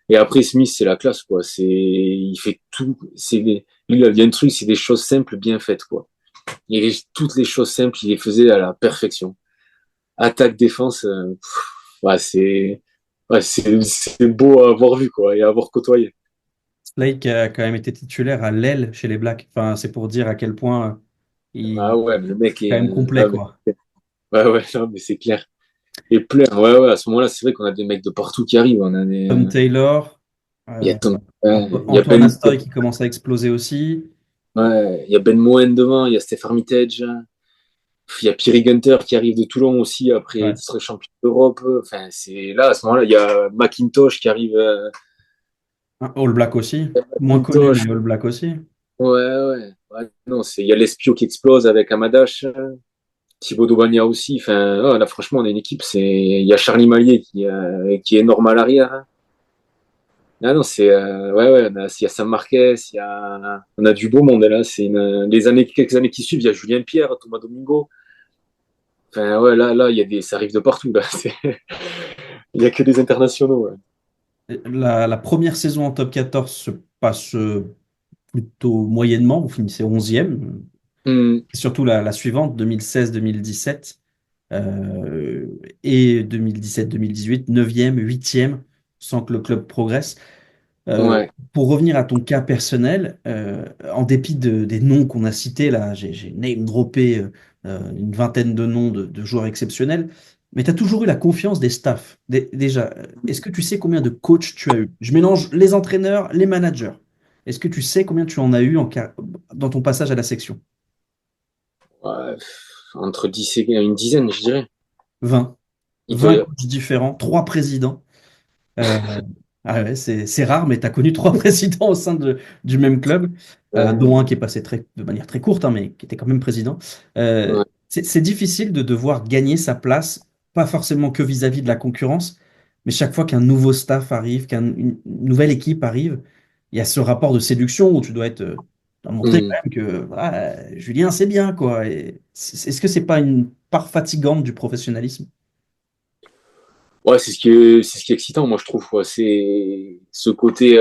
Et après, Smith, c'est la classe, quoi. Il fait tout. Il y a un truc, c'est des choses simples, bien faites, quoi. Toutes les choses simples, il les faisait à la perfection. Attaque, défense, ouais, c'est beau à avoir vu, quoi, et à avoir côtoyé. Slade qui a quand même été titulaire à l'aile chez les Blacks. Enfin, c'est pour dire à quel point il Ah ouais, mais le mec est quand est, même complet, ah, quoi. ouais, ouais, non, mais c'est clair. Et plein, ouais, ouais, à ce moment-là, c'est vrai qu'on a des mecs de partout qui arrivent. Tom Taylor, Il y a euh, Il y a Antoine Astoy qui commence à exploser aussi. ouais, il y a Ben Moen devant, il y a Steph Armitage. Il y a Pierre Gunter qui arrive de Toulon aussi après Ouais. être champion d'Europe. Enfin, c'est là, à ce moment-là, il y a McIntosh qui arrive. All Black aussi. Moins connu, McIntosh, mais All Black aussi. ouais, ouais. Ouais, non, il y a l'Espio qui explose avec Amadash. Thibaut Bagna aussi. Enfin, là, franchement, on a une équipe. Il y a Charlie Maillet qui est énorme à l'arrière, hein. Ah non, ouais, il y a Sam Marquez, on a du beau monde là. Quelques années qui suivent, il y a Julien Pierre, Thomas Domingo. Enfin, ouais, là, ça arrive de partout là. Il y a que des internationaux. Ouais. La première saison en top 14 se passe plutôt moyennement, vous finissez 11e. Hmm, Et surtout la suivante, 2016-2017 euh, et 2017-2018, 9e, 8e, sans que le club progresse. Euh, ouais, pour revenir à ton cas personnel, en dépit des noms qu'on a cités, là, j'ai name droppé une vingtaine de noms de joueurs exceptionnels, mais tu as toujours eu la confiance des staffs. Déjà, est-ce que tu sais combien de coachs tu as eu? Je mélange les entraîneurs, les managers. Est-ce que tu sais combien tu en as eu dans ton passage à la section? ouais, entre 10 et une dizaine, je dirais. 20. Il doit 20 y coachs différents, 3 présidents. Euh, ah ouais, c'est rare, mais tu as connu 3 présidents au sein du même club, dont un qui est passé de manière très courte, hein, mais qui était quand même président. ouais. C'est difficile de devoir gagner sa place, pas forcément que vis-à-vis de la concurrence, mais chaque fois qu'un nouveau staff arrive, qu'une nouvelle équipe arrive, il y a ce rapport de séduction où tu dois dois montrer Hmm. quand même que Julien, c'est bien, quoi. Est-ce que c'est pas une part fatigante du professionnalisme? Ouais, c'est ce qui est excitant, moi, je trouve, quoi. C'est ce côté,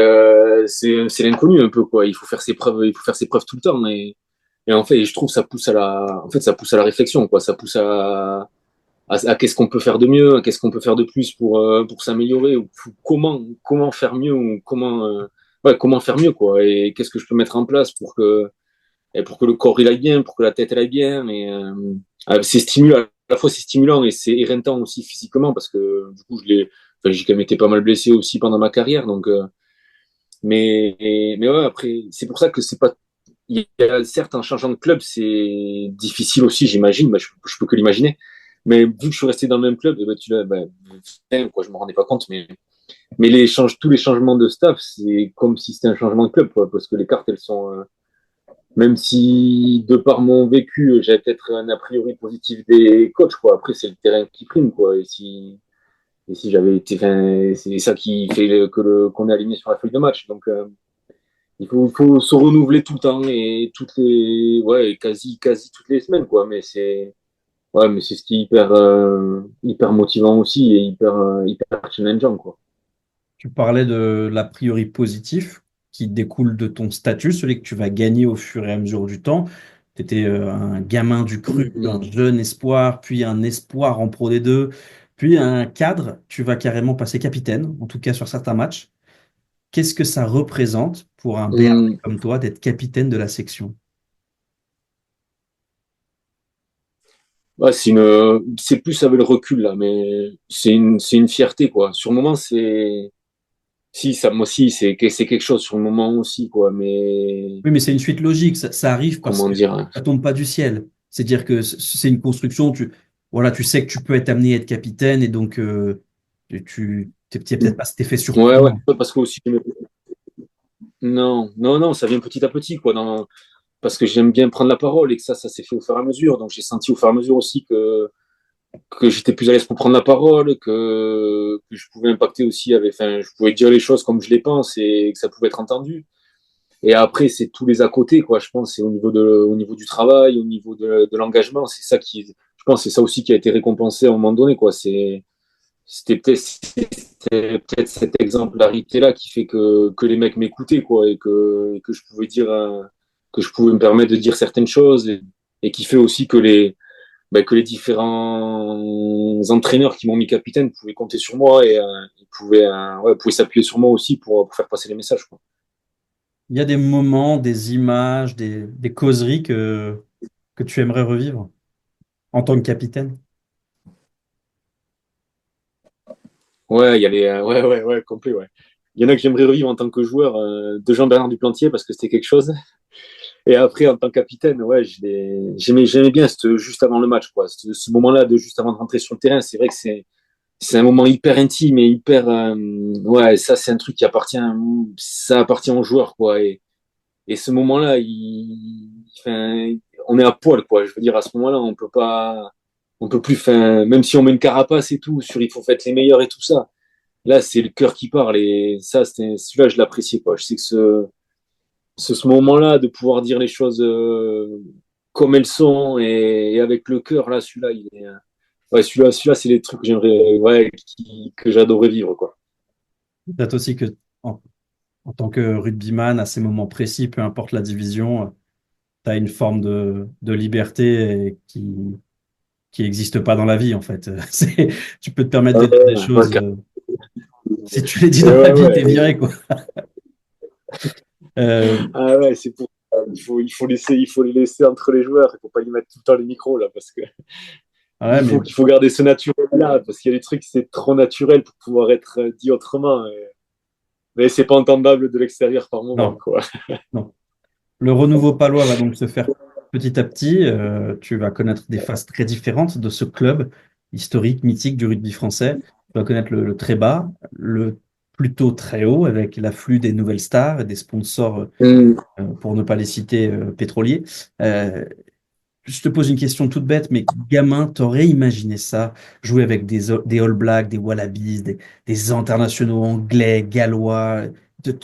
c'est l'inconnu un peu, quoi. Il faut faire ses preuves tout le temps. Et en fait, je trouve que ça pousse à la réflexion, quoi. Ça pousse à qu'est-ce qu'on peut faire de mieux, à qu'est-ce qu'on peut faire de plus pour s'améliorer, ou comment faire mieux, ou comment faire mieux, quoi. Et qu'est-ce que je peux mettre en place pour que le corps il aille bien, pour que la tête elle aille bien. C'est stimulant, à la fois c'est stimulant et c'est éreintant aussi physiquement parce que du coup j'ai quand même été pas mal blessé aussi pendant ma carrière. Mais ouais, après, c'est pour ça que c'est pas. Il y a certes un changeant de club, c'est difficile aussi, j'imagine. Je peux que l'imaginer. Mais vu que je suis resté dans le même club, quoi, je me rendais pas compte. Mais tous les changements de staff, c'est comme si c'était un changement de club, quoi, parce que les cartes, elles sont, même si, de par mon vécu, j'avais peut-être un a priori positif des coachs, quoi. Après, c'est le terrain qui prime, quoi. Et si j'avais été, enfin, c'est ça qui fait qu'on est aligné sur la feuille de match. Il faut se renouveler tout le temps et ouais, quasi toutes les semaines, quoi. Mais c'est ce qui est hyper motivant aussi et hyper challengeant, quoi. Tu parlais de l'a priori positif qui découle de ton statut, celui que tu vas gagner au fur et à mesure du temps. Tu étais un gamin du cru, un jeune espoir, puis un espoir en Pro D2, puis un cadre. Tu vas carrément passer capitaine, en tout cas sur certains matchs. Qu'est-ce que ça représente pour un Béarnais Hum, comme toi d'être capitaine de la section? Ouais, c'est plus avec le recul là, mais c'est une fierté quoi. Sur le moment, si ça, moi aussi, c'est quelque chose sur le moment aussi quoi. Mais Oui, mais c'est une suite logique. Ça arrive parce comment que dire, hein. ça tombe pas du ciel. C'est-à-dire que c'est une construction. Voilà, tu sais que tu peux être amené à être capitaine et donc t'y as peut-être pas cet effet Ouais, ouais, surprenant. parce que aussi, non, ça vient petit à petit quoi. Parce que j'aime bien prendre la parole et que ça s'est fait au fur et à mesure. Donc j'ai senti au fur et à mesure aussi que j'étais plus à l'aise pour prendre la parole, que je pouvais impacter aussi enfin, je pouvais dire les choses comme je les pense et que ça pouvait être entendu. Et après, c'est tous les à côté, quoi. Je pense, c'est au niveau du travail, au niveau de l'engagement. Je pense, c'est ça aussi qui a été récompensé à un moment donné, quoi. C'était peut-être cette exemplarité-là qui fait que les mecs m'écoutaient, quoi, et que je pouvais que je pouvais me permettre de dire certaines choses et qui fait aussi que les différents entraîneurs qui m'ont mis capitaine pouvaient compter sur moi et pouvaient s'appuyer sur moi aussi pour faire passer les messages, quoi. Il y a des moments, des images, des causeries que tu aimerais revivre en tant que capitaine. Ouais, il y a ouais, complet, ouais. Il y en a que j'aimerais revivre en tant que joueur de Jean-Bernard Duplantier parce que c'était quelque chose. Et après, en tant que capitaine, ouais, j'aimais bien juste avant le match, quoi. Ce moment-là de juste avant de rentrer sur le terrain, c'est vrai que c'est un moment hyper intime et ouais, ça, c'est un truc ça appartient aux joueurs, quoi. Et ce moment-là, enfin, on est à poil, quoi. Je veux dire, à ce moment-là, on peut plus, enfin, même si on met une carapace et tout, sur il faut être les meilleurs et tout ça. Là, c'est le cœur qui parle et ça, celui-là, je l'apprécie, quoi. Je sais que ce moment-là de pouvoir dire les choses comme elles sont et avec le cœur, là, celui-là, ouais, celui-là, c'est les trucs que j'aimerais, ouais, que j'adorais vivre, quoi. Peut-être aussi que en, en tant que rugbyman, à ces moments précis, peu importe la division, tu as une forme de liberté qui n'existe pas dans la vie, en fait. Tu peux te permettre de dire des Ouais, choses. Si tu les dis dans la ouais, vie, t'es ouais. viré, quoi. Euh, Ah ouais, c'est pour ça. Il faut les laisser entre les joueurs. Il faut pas y mettre tout le temps les micros, là, parce que ouais, mais il faut garder ce naturel-là, parce qu'il y a des trucs, c'est trop naturel pour pouvoir être dit autrement. Mais c'est pas entendable de l'extérieur par moment, non, quoi. non. Le renouveau palois va donc se faire petit à petit. Tu vas connaître des phases très différentes de ce club historique, mythique du rugby français. Tu vas connaître le très bas, le plutôt très haut, avec l'afflux des nouvelles stars et des sponsors, Mm. pour ne pas les citer, pétroliers. Euh, je te pose une question toute bête, mais gamin, t'aurais imaginé ça, jouer avec des All Blacks, des Wallabies, des internationaux anglais, gallois. de-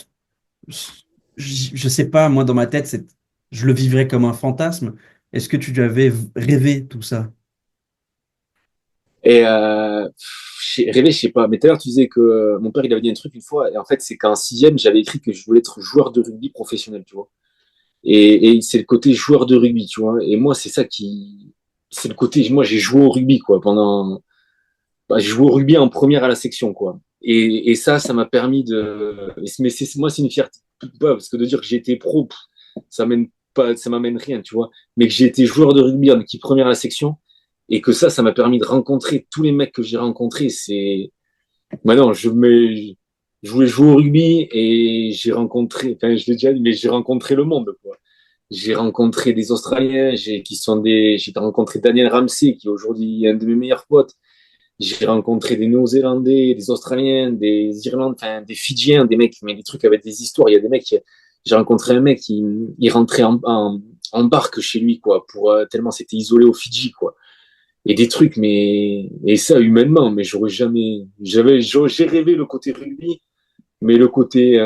je sais pas, moi, dans ma tête, je le vivrais comme un fantasme. Est-ce que tu avais rêvé tout ça? Et j'ai rêvé, je sais pas. Mais tout à l'heure, tu disais que mon père, il avait dit un truc une fois. Et en fait, c'est qu'en sixième, j'avais écrit que je voulais être joueur de rugby professionnel, tu vois. Et c'est le côté joueur de rugby, tu vois. Et moi, c'est ça qui. C'est le côté. Moi, j'ai joué au rugby, quoi, pendant. Bah, j'ai joué au rugby en première à la section, quoi. Et ça m'a permis de. Mais moi, c'est une fierté. Pas, parce que de dire que j'ai été pro, ça mène pas, ça m'amène rien, tu vois. Mais que j'ai été joueur de rugby en équipe première à la section et que ça m'a permis de rencontrer tous les mecs que j'ai rencontrés. C'est. Maintenant, je voulais jouer au rugby et j'ai rencontré. Enfin, je l'ai déjà dit, mais j'ai rencontré le monde, quoi. J'ai rencontré des Australiens, j'ai rencontré Daniel Ramsey, qui est aujourd'hui un de mes meilleurs potes. J'ai rencontré des Néo-Zélandais, des Australiens, des Irlandais, enfin, des Fidjiens, des mecs, mais des trucs avec des histoires. Il y a des mecs, j'ai rencontré un mec qui, il rentrait en barque chez lui, quoi, pour, tellement c'était isolé aux Fidji, quoi. Et des trucs, mais, et ça, humainement, mais j'ai rêvé le côté rugby, mais le côté,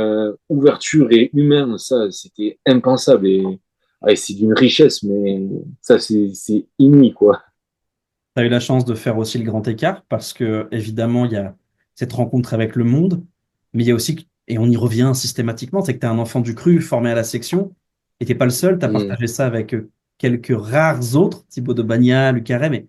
ouverture et humain, ça, c'était impensable et, ouais, c'est d'une richesse, mais ça, c'est inouï, quoi. Tu as eu la chance de faire aussi le grand écart parce que, évidemment, il y a cette rencontre avec le monde, mais il y a aussi, et on y revient systématiquement, c'est que tu es un enfant du cru formé à la section et tu n'es pas le seul, tu as Mm. partagé ça avec quelques rares autres, Thibaut de Bagna, Luc Carré, mais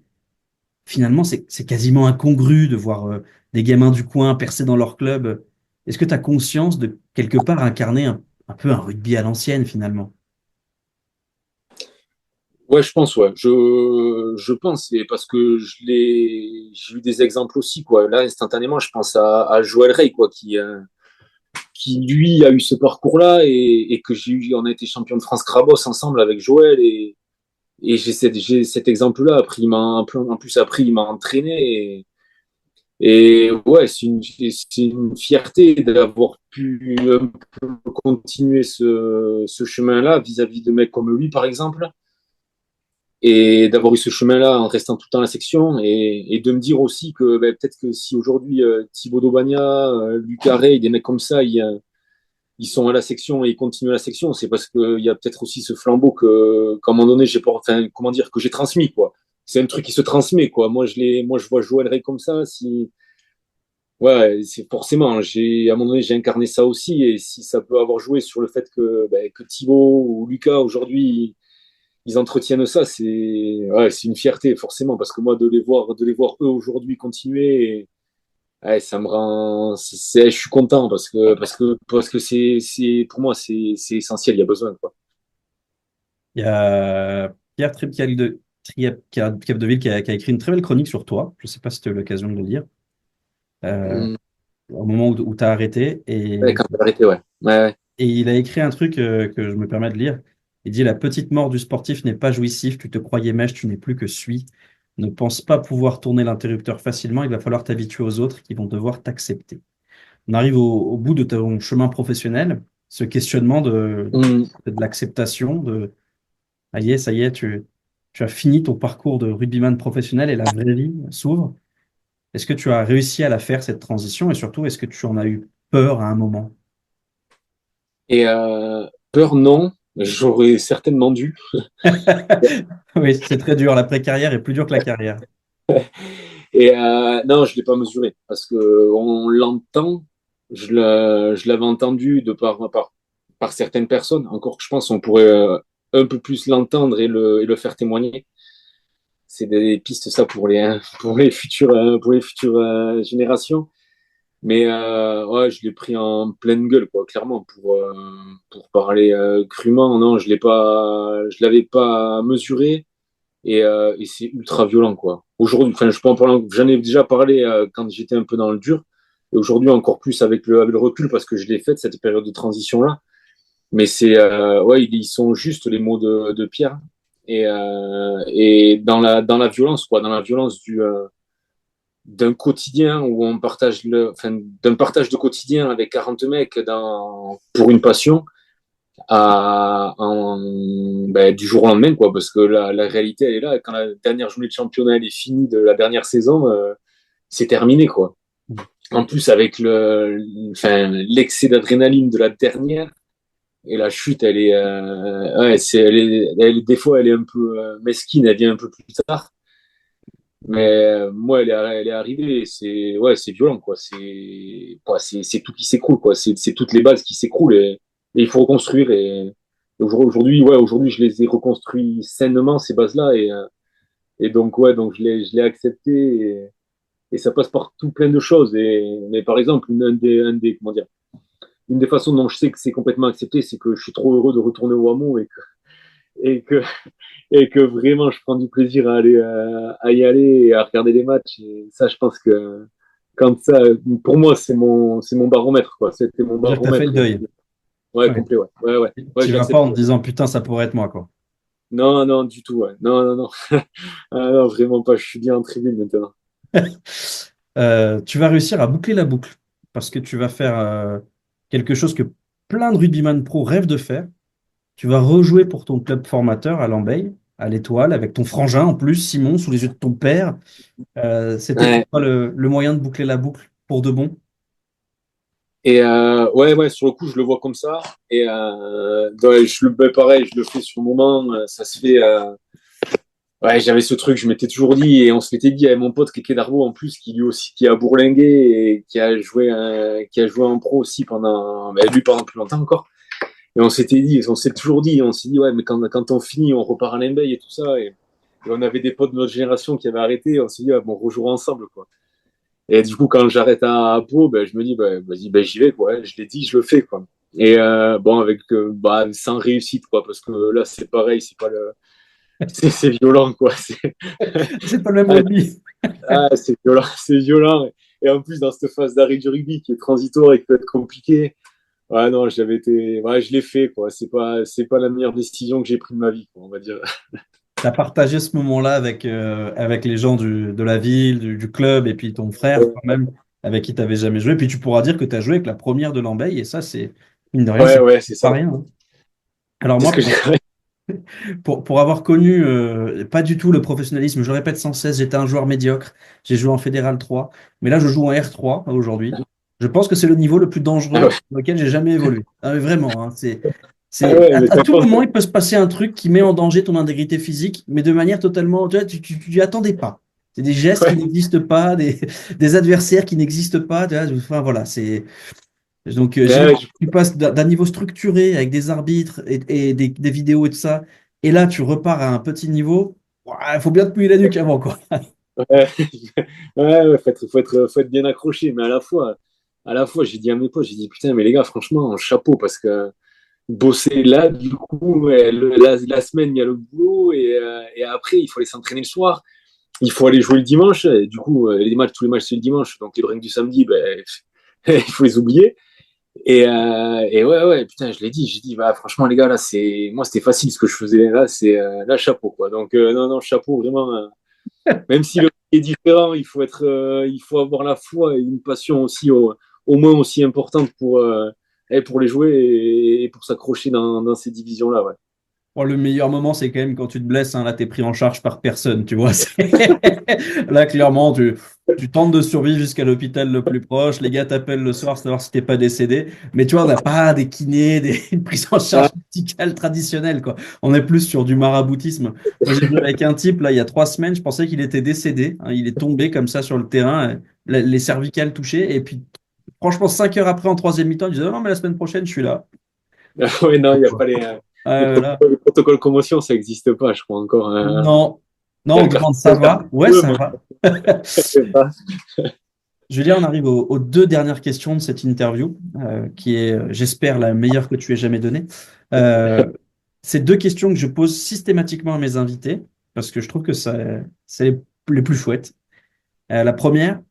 finalement, c'est quasiment incongru de voir des gamins du coin percer dans leur club. Est-ce que tu as conscience de quelque part incarner un peu un rugby à l'ancienne finalement? Ouais, je pense, ouais. Je pense, et parce que j'ai eu des exemples aussi, quoi. Là, instantanément, je pense à Joël Rey, quoi, qui lui a eu ce parcours-là et que on a été champion de France Crabos ensemble avec Joël et j'ai cet exemple-là. Après, en plus, après, il m'a entraîné et ouais, c'est une fierté d'avoir pu un peu continuer ce chemin-là vis-à-vis de mecs comme lui, par exemple et d'avoir eu ce chemin-là en restant tout le temps à la section et de me dire aussi que ben, peut-être que si aujourd'hui Thibaut Daubagna, Lucas Rey, des mecs comme ça, ils sont à la section et ils continuent à la section, c'est parce qu'il y a peut-être aussi ce flambeau qu'à un moment donné, j'ai pas, enfin, comment dire, que j'ai transmis, quoi. C'est un truc qui se transmet, quoi. Moi, je vois Joël Rey comme ça, si, ouais, c'est forcément, à un moment donné, j'ai incarné ça aussi et si ça peut avoir joué sur le fait que, ben, que Thibaut ou Lucas aujourd'hui, ils entretiennent ça, c'est une fierté forcément parce que moi de les voir eux aujourd'hui continuer, ouais, ça me rend, je suis content parce que c'est pour moi c'est essentiel, il y a besoin quoi. Il y a Pierre Capdeville qui a écrit une très belle chronique sur toi. Je ne sais pas si tu as eu l'occasion de le lire. Euh, Mm. au moment où tu as arrêté. Ouais, quand j'ai arrêté, ouais. Ouais, ouais. Et il a écrit un truc que je me permets de lire. Il dit: La petite mort du sportif n'est pas jouissif. Tu te croyais mèche, tu n'es plus que suie. Ne pense pas pouvoir tourner l'interrupteur facilement. Il va falloir t'habituer aux autres qui vont devoir t'accepter. On arrive au bout de ton chemin professionnel, ce questionnement de Mm. l'acceptation, Ça y est, tu as fini ton parcours de rugbyman professionnel et la vraie vie s'ouvre. Est-ce que tu as réussi à la faire, cette transition? Et surtout, est-ce que tu en as eu peur à un moment? Et peur, non, j'aurais certainement dû. Oui, c'est très dur. La pré-carrière est plus dure que la carrière. Et non, je l'ai pas mesuré parce que on l'entend. Je l'avais entendu par certaines personnes. Encore que je pense qu'on pourrait un peu plus l'entendre et le faire témoigner. C'est des pistes ça pour les futures générations. Mais ouais, je l'ai pris en pleine gueule, quoi, clairement, pour parler crûment. Non, je l'avais pas mesuré et c'est ultra violent, quoi. Aujourd'hui, enfin, je peux en parler, j'en ai déjà parlé quand j'étais un peu dans le dur, et aujourd'hui encore plus avec le recul parce que je l'ai fait cette période de transition-là. Mais ouais, ils sont juste les mots de Pierre et dans la violence, quoi, dans la violence d'un quotidien où on partage enfin, d'un partage de quotidien avec 40 mecs pour une passion ben, du jour au lendemain, quoi, parce que la réalité, elle est là. Quand la dernière journée de championnat elle est finie de la dernière saison, c'est terminé, quoi. En plus, avec enfin, l'excès d'adrénaline de la dernière et la chute, ouais, des fois, elle est un peu mesquine, elle vient un peu plus tard. Mais moi, elle est arrivée, ouais, c'est violent, quoi. C'est tout qui s'écroule, quoi. C'est toutes les bases qui s'écroulent et il faut reconstruire. Et aujourd'hui, ouais, aujourd'hui, je les ai reconstruits sainement ces bases-là et donc ouais, donc je l'ai accepté et ça passe par tout plein de choses. Mais par exemple, comment dire, une des façons dont je sais que c'est complètement accepté, c'est que je suis trop heureux de retourner au hameau et que et que vraiment je prends du plaisir à y aller et à regarder les matchs. Et ça, je pense que quand ça, pour moi, c'est mon baromètre, quoi. C'était mon Dire que tu as fait le baromètre. deuil. Ouais, Ouais. complet, ouais. Ouais, ouais. Ouais, Tu je vas pas l'accepte. en te disant putain, ça pourrait être moi, quoi. Non, non, du tout, ouais. Non, non, non. Ah, non, vraiment pas. Je suis bien en tribune maintenant. Tu vas réussir à boucler la boucle parce que tu vas faire quelque chose que plein de rugbyman pro rêvent de faire. Tu vas rejouer pour ton club formateur à Lambay, à l'Étoile, avec ton frangin en plus, Simon, sous les yeux de ton père. C'était pour Ouais. toi le moyen de boucler la boucle pour de bon. Et ouais, ouais, sur le coup, je le vois comme ça. Et ouais, ben, pareil, je le fais sur le moment. Ça se fait. Ouais, j'avais ce truc, je m'étais toujours dit, et on se l'était dit avec mon pote Kéké Darbo en plus, qui lui aussi, qui a bourlingué et qui a joué en pro aussi ben, lui pendant plus longtemps encore. Et on s'est toujours dit, on s'est dit, ouais, mais quand on finit, on repart à Limbeil et tout ça. Et on avait des potes de notre génération qui avaient arrêté, on s'est dit, ouais, bon, on rejouera ensemble, quoi. Et du coup, quand j'arrête à Pau, ben, je me dis, ben, vas-y, ben, j'y vais, quoi. Je l'ai dit, je le fais, quoi. Et bon, bah, sans réussite, quoi, parce que là, c'est pareil, c'est violent, quoi. C'est pas le même rugby. C'est violent, c'est violent. Et en plus, dans cette phase d'arrêt du rugby qui est transitoire et qui peut être compliquée, ouais, non, ouais, je l'ai fait, quoi. C'est pas la meilleure décision que j'ai prise de ma vie, quoi, on va dire. Tu as partagé ce moment-là avec les gens de la ville, du club, et puis ton frère, quand même, avec qui tu n'avais jamais joué. Puis tu pourras dire que tu as joué avec la première de Lambay, et ça, c'est, mine de rien, Ouais, c'est ouais, c'est pas ça. rien, hein. Alors C'est ce moi, que j'ai. pour avoir connu pas du tout le professionnalisme, je le répète sans cesse, j'étais un joueur médiocre. J'ai joué en Fédéral 3, mais là je joue en R3 aujourd'hui. Je pense que c'est le niveau le plus Ah dangereux ouais, dans lequel j'ai jamais évolué. Ah, mais vraiment, hein, ah ouais, mais à ça tout pense. moment, il peut se passer un truc qui met en danger ton intégrité physique, mais de manière totalement, tu vois, tu t'y attendais pas. C'est des gestes qui Ouais, n'existent pas, des adversaires qui n'existent pas. Tu vois, enfin voilà, c'est donc, ouais, tu passes d'un niveau structuré avec des arbitres et des vidéos et tout ça, et là, tu repars à un petit niveau. Il faut bien te mouiller la nuque avant, quoi. ouais, ouais, faut être bien accroché, mais à la fois, j'ai dit à mes potes, j'ai dit, putain, mais les gars, franchement, chapeau, parce que bosser là, du coup, ouais, la semaine, il y a le boulot, et après, il faut aller s'entraîner le soir. Il faut aller jouer le dimanche. Et du coup, tous les matchs, c'est le dimanche. Donc, les drinks du samedi, ben, il faut les oublier. Et ouais, ouais, putain, je l'ai dit. J'ai dit, bah, franchement, les gars, là, moi, c'était facile ce que je faisais. Là, là, chapeau, quoi. Donc, non, non, chapeau, vraiment. Même si le est différent, il faut avoir la foi et une passion aussi, au moins aussi importante pour les jouer et pour s'accrocher dans ces divisions-là, ouais. Bon, le meilleur moment, c'est quand même quand tu te blesses, hein, là, t'es pris en charge par personne, tu vois. Là, clairement, tu tentes de survivre jusqu'à l'hôpital le plus proche. Les gars t'appellent le soir, savoir si t'es pas décédé. Mais tu vois, on n'a pas des kinés, une prise en charge médicale traditionnelle, quoi. On est plus sur du maraboutisme. Moi, j'ai joué avec un type, là, il y a 3 semaines, je pensais qu'il était décédé, hein. Il est tombé comme ça sur le terrain, les cervicales touchées. Et puis, franchement, 5 heures après, en troisième mi-temps, il disait, non, mais la semaine prochaine, je suis là. Oui, non, il n'y a pas Voilà. les protocoles commotion, ça n'existe pas, je crois encore. Non, non, on demande ça va. Ouais, ça va. Julien, on arrive aux 2 dernières questions de cette interview, qui est, j'espère, la meilleure que tu aies jamais donnée. C'est 2 questions que je pose systématiquement à mes invités, parce que je trouve que c'est les plus chouettes. La première,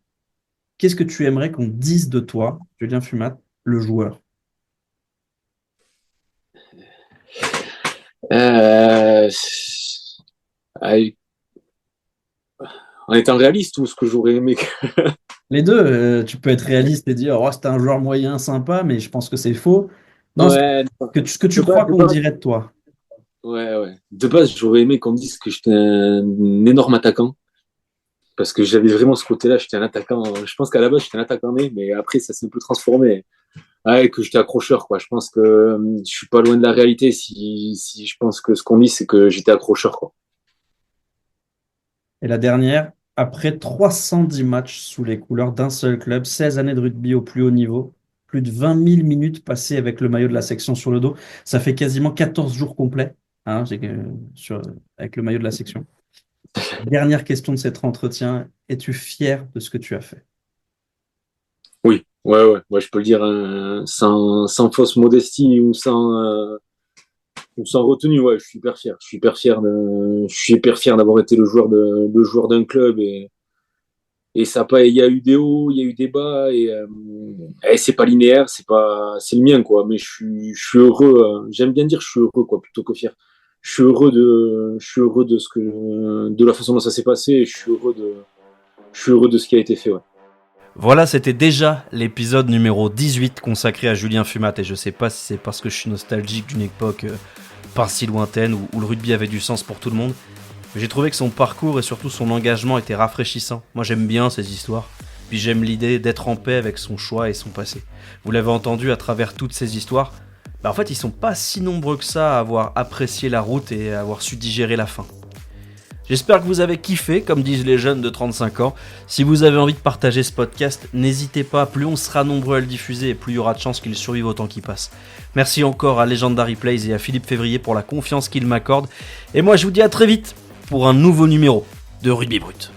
qu'est-ce que tu aimerais qu'on dise de toi, Julien Fumat, le joueur? Euh, En étant réaliste, ou ce que j'aurais aimé. Les deux, tu peux être réaliste et dire, oh, c'était un joueur moyen, sympa, mais je pense que c'est faux. Non, Ouais, ce que tu de base, crois qu'on dirait de toi. ouais, ouais. De base, j'aurais aimé qu'on me dise que j'étais un énorme attaquant. Parce que j'avais vraiment ce côté-là, j'étais un attaquant. Je pense qu'à la base, j'étais un attaquant né, mais après, ça s'est un peu transformé. Ouais, que j'étais accrocheur, quoi. Je pense que je suis pas loin de la réalité si je pense que ce qu'on dit, c'est que j'étais accrocheur, quoi. Et la dernière, après 310 matchs sous les couleurs d'un seul club, 16 années de rugby au plus haut niveau, plus de 20 000 minutes passées avec le maillot de la section sur le dos, ça fait quasiment 14 jours complets, hein, avec le maillot de la section. Dernière question de cet entretien, es-tu fier de ce que tu as fait? Oui, ouais, ouais, ouais, je peux le dire sans fausse modestie ou sans retenue. Ouais, je suis hyper fier. Je suis hyper fier d'avoir été le joueur d'un club et ça a pas, il y a eu des hauts, il y a eu des bas et c'est pas linéaire, c'est le mien quoi. Mais je suis heureux. J'aime bien dire je suis heureux quoi, plutôt que fier. Je suis heureux de la façon dont ça s'est passé et je suis heureux de ce qui a été fait. Ouais. Voilà, c'était déjà l'épisode numéro 18 consacré à Julien Fumat, et je sais pas si c'est parce que je suis nostalgique d'une époque pas si lointaine où le rugby avait du sens pour tout le monde, mais j'ai trouvé que son parcours et surtout son engagement étaient rafraîchissants. Moi j'aime bien ces histoires, puis j'aime l'idée d'être en paix avec son choix et son passé. Vous l'avez entendu à travers toutes ces histoires, en fait ils sont pas si nombreux que ça à avoir apprécié la route et à avoir su digérer la fin. J'espère que vous avez kiffé, comme disent les jeunes de 35 ans. Si vous avez envie de partager ce podcast, n'hésitez pas, plus on sera nombreux à le diffuser et plus il y aura de chances qu'il survive au temps qui passe. Merci encore à Legendary Plays et à Philippe Février pour la confiance qu'il m'accorde. Et moi je vous dis à très vite pour un nouveau numéro de Rugby Brut.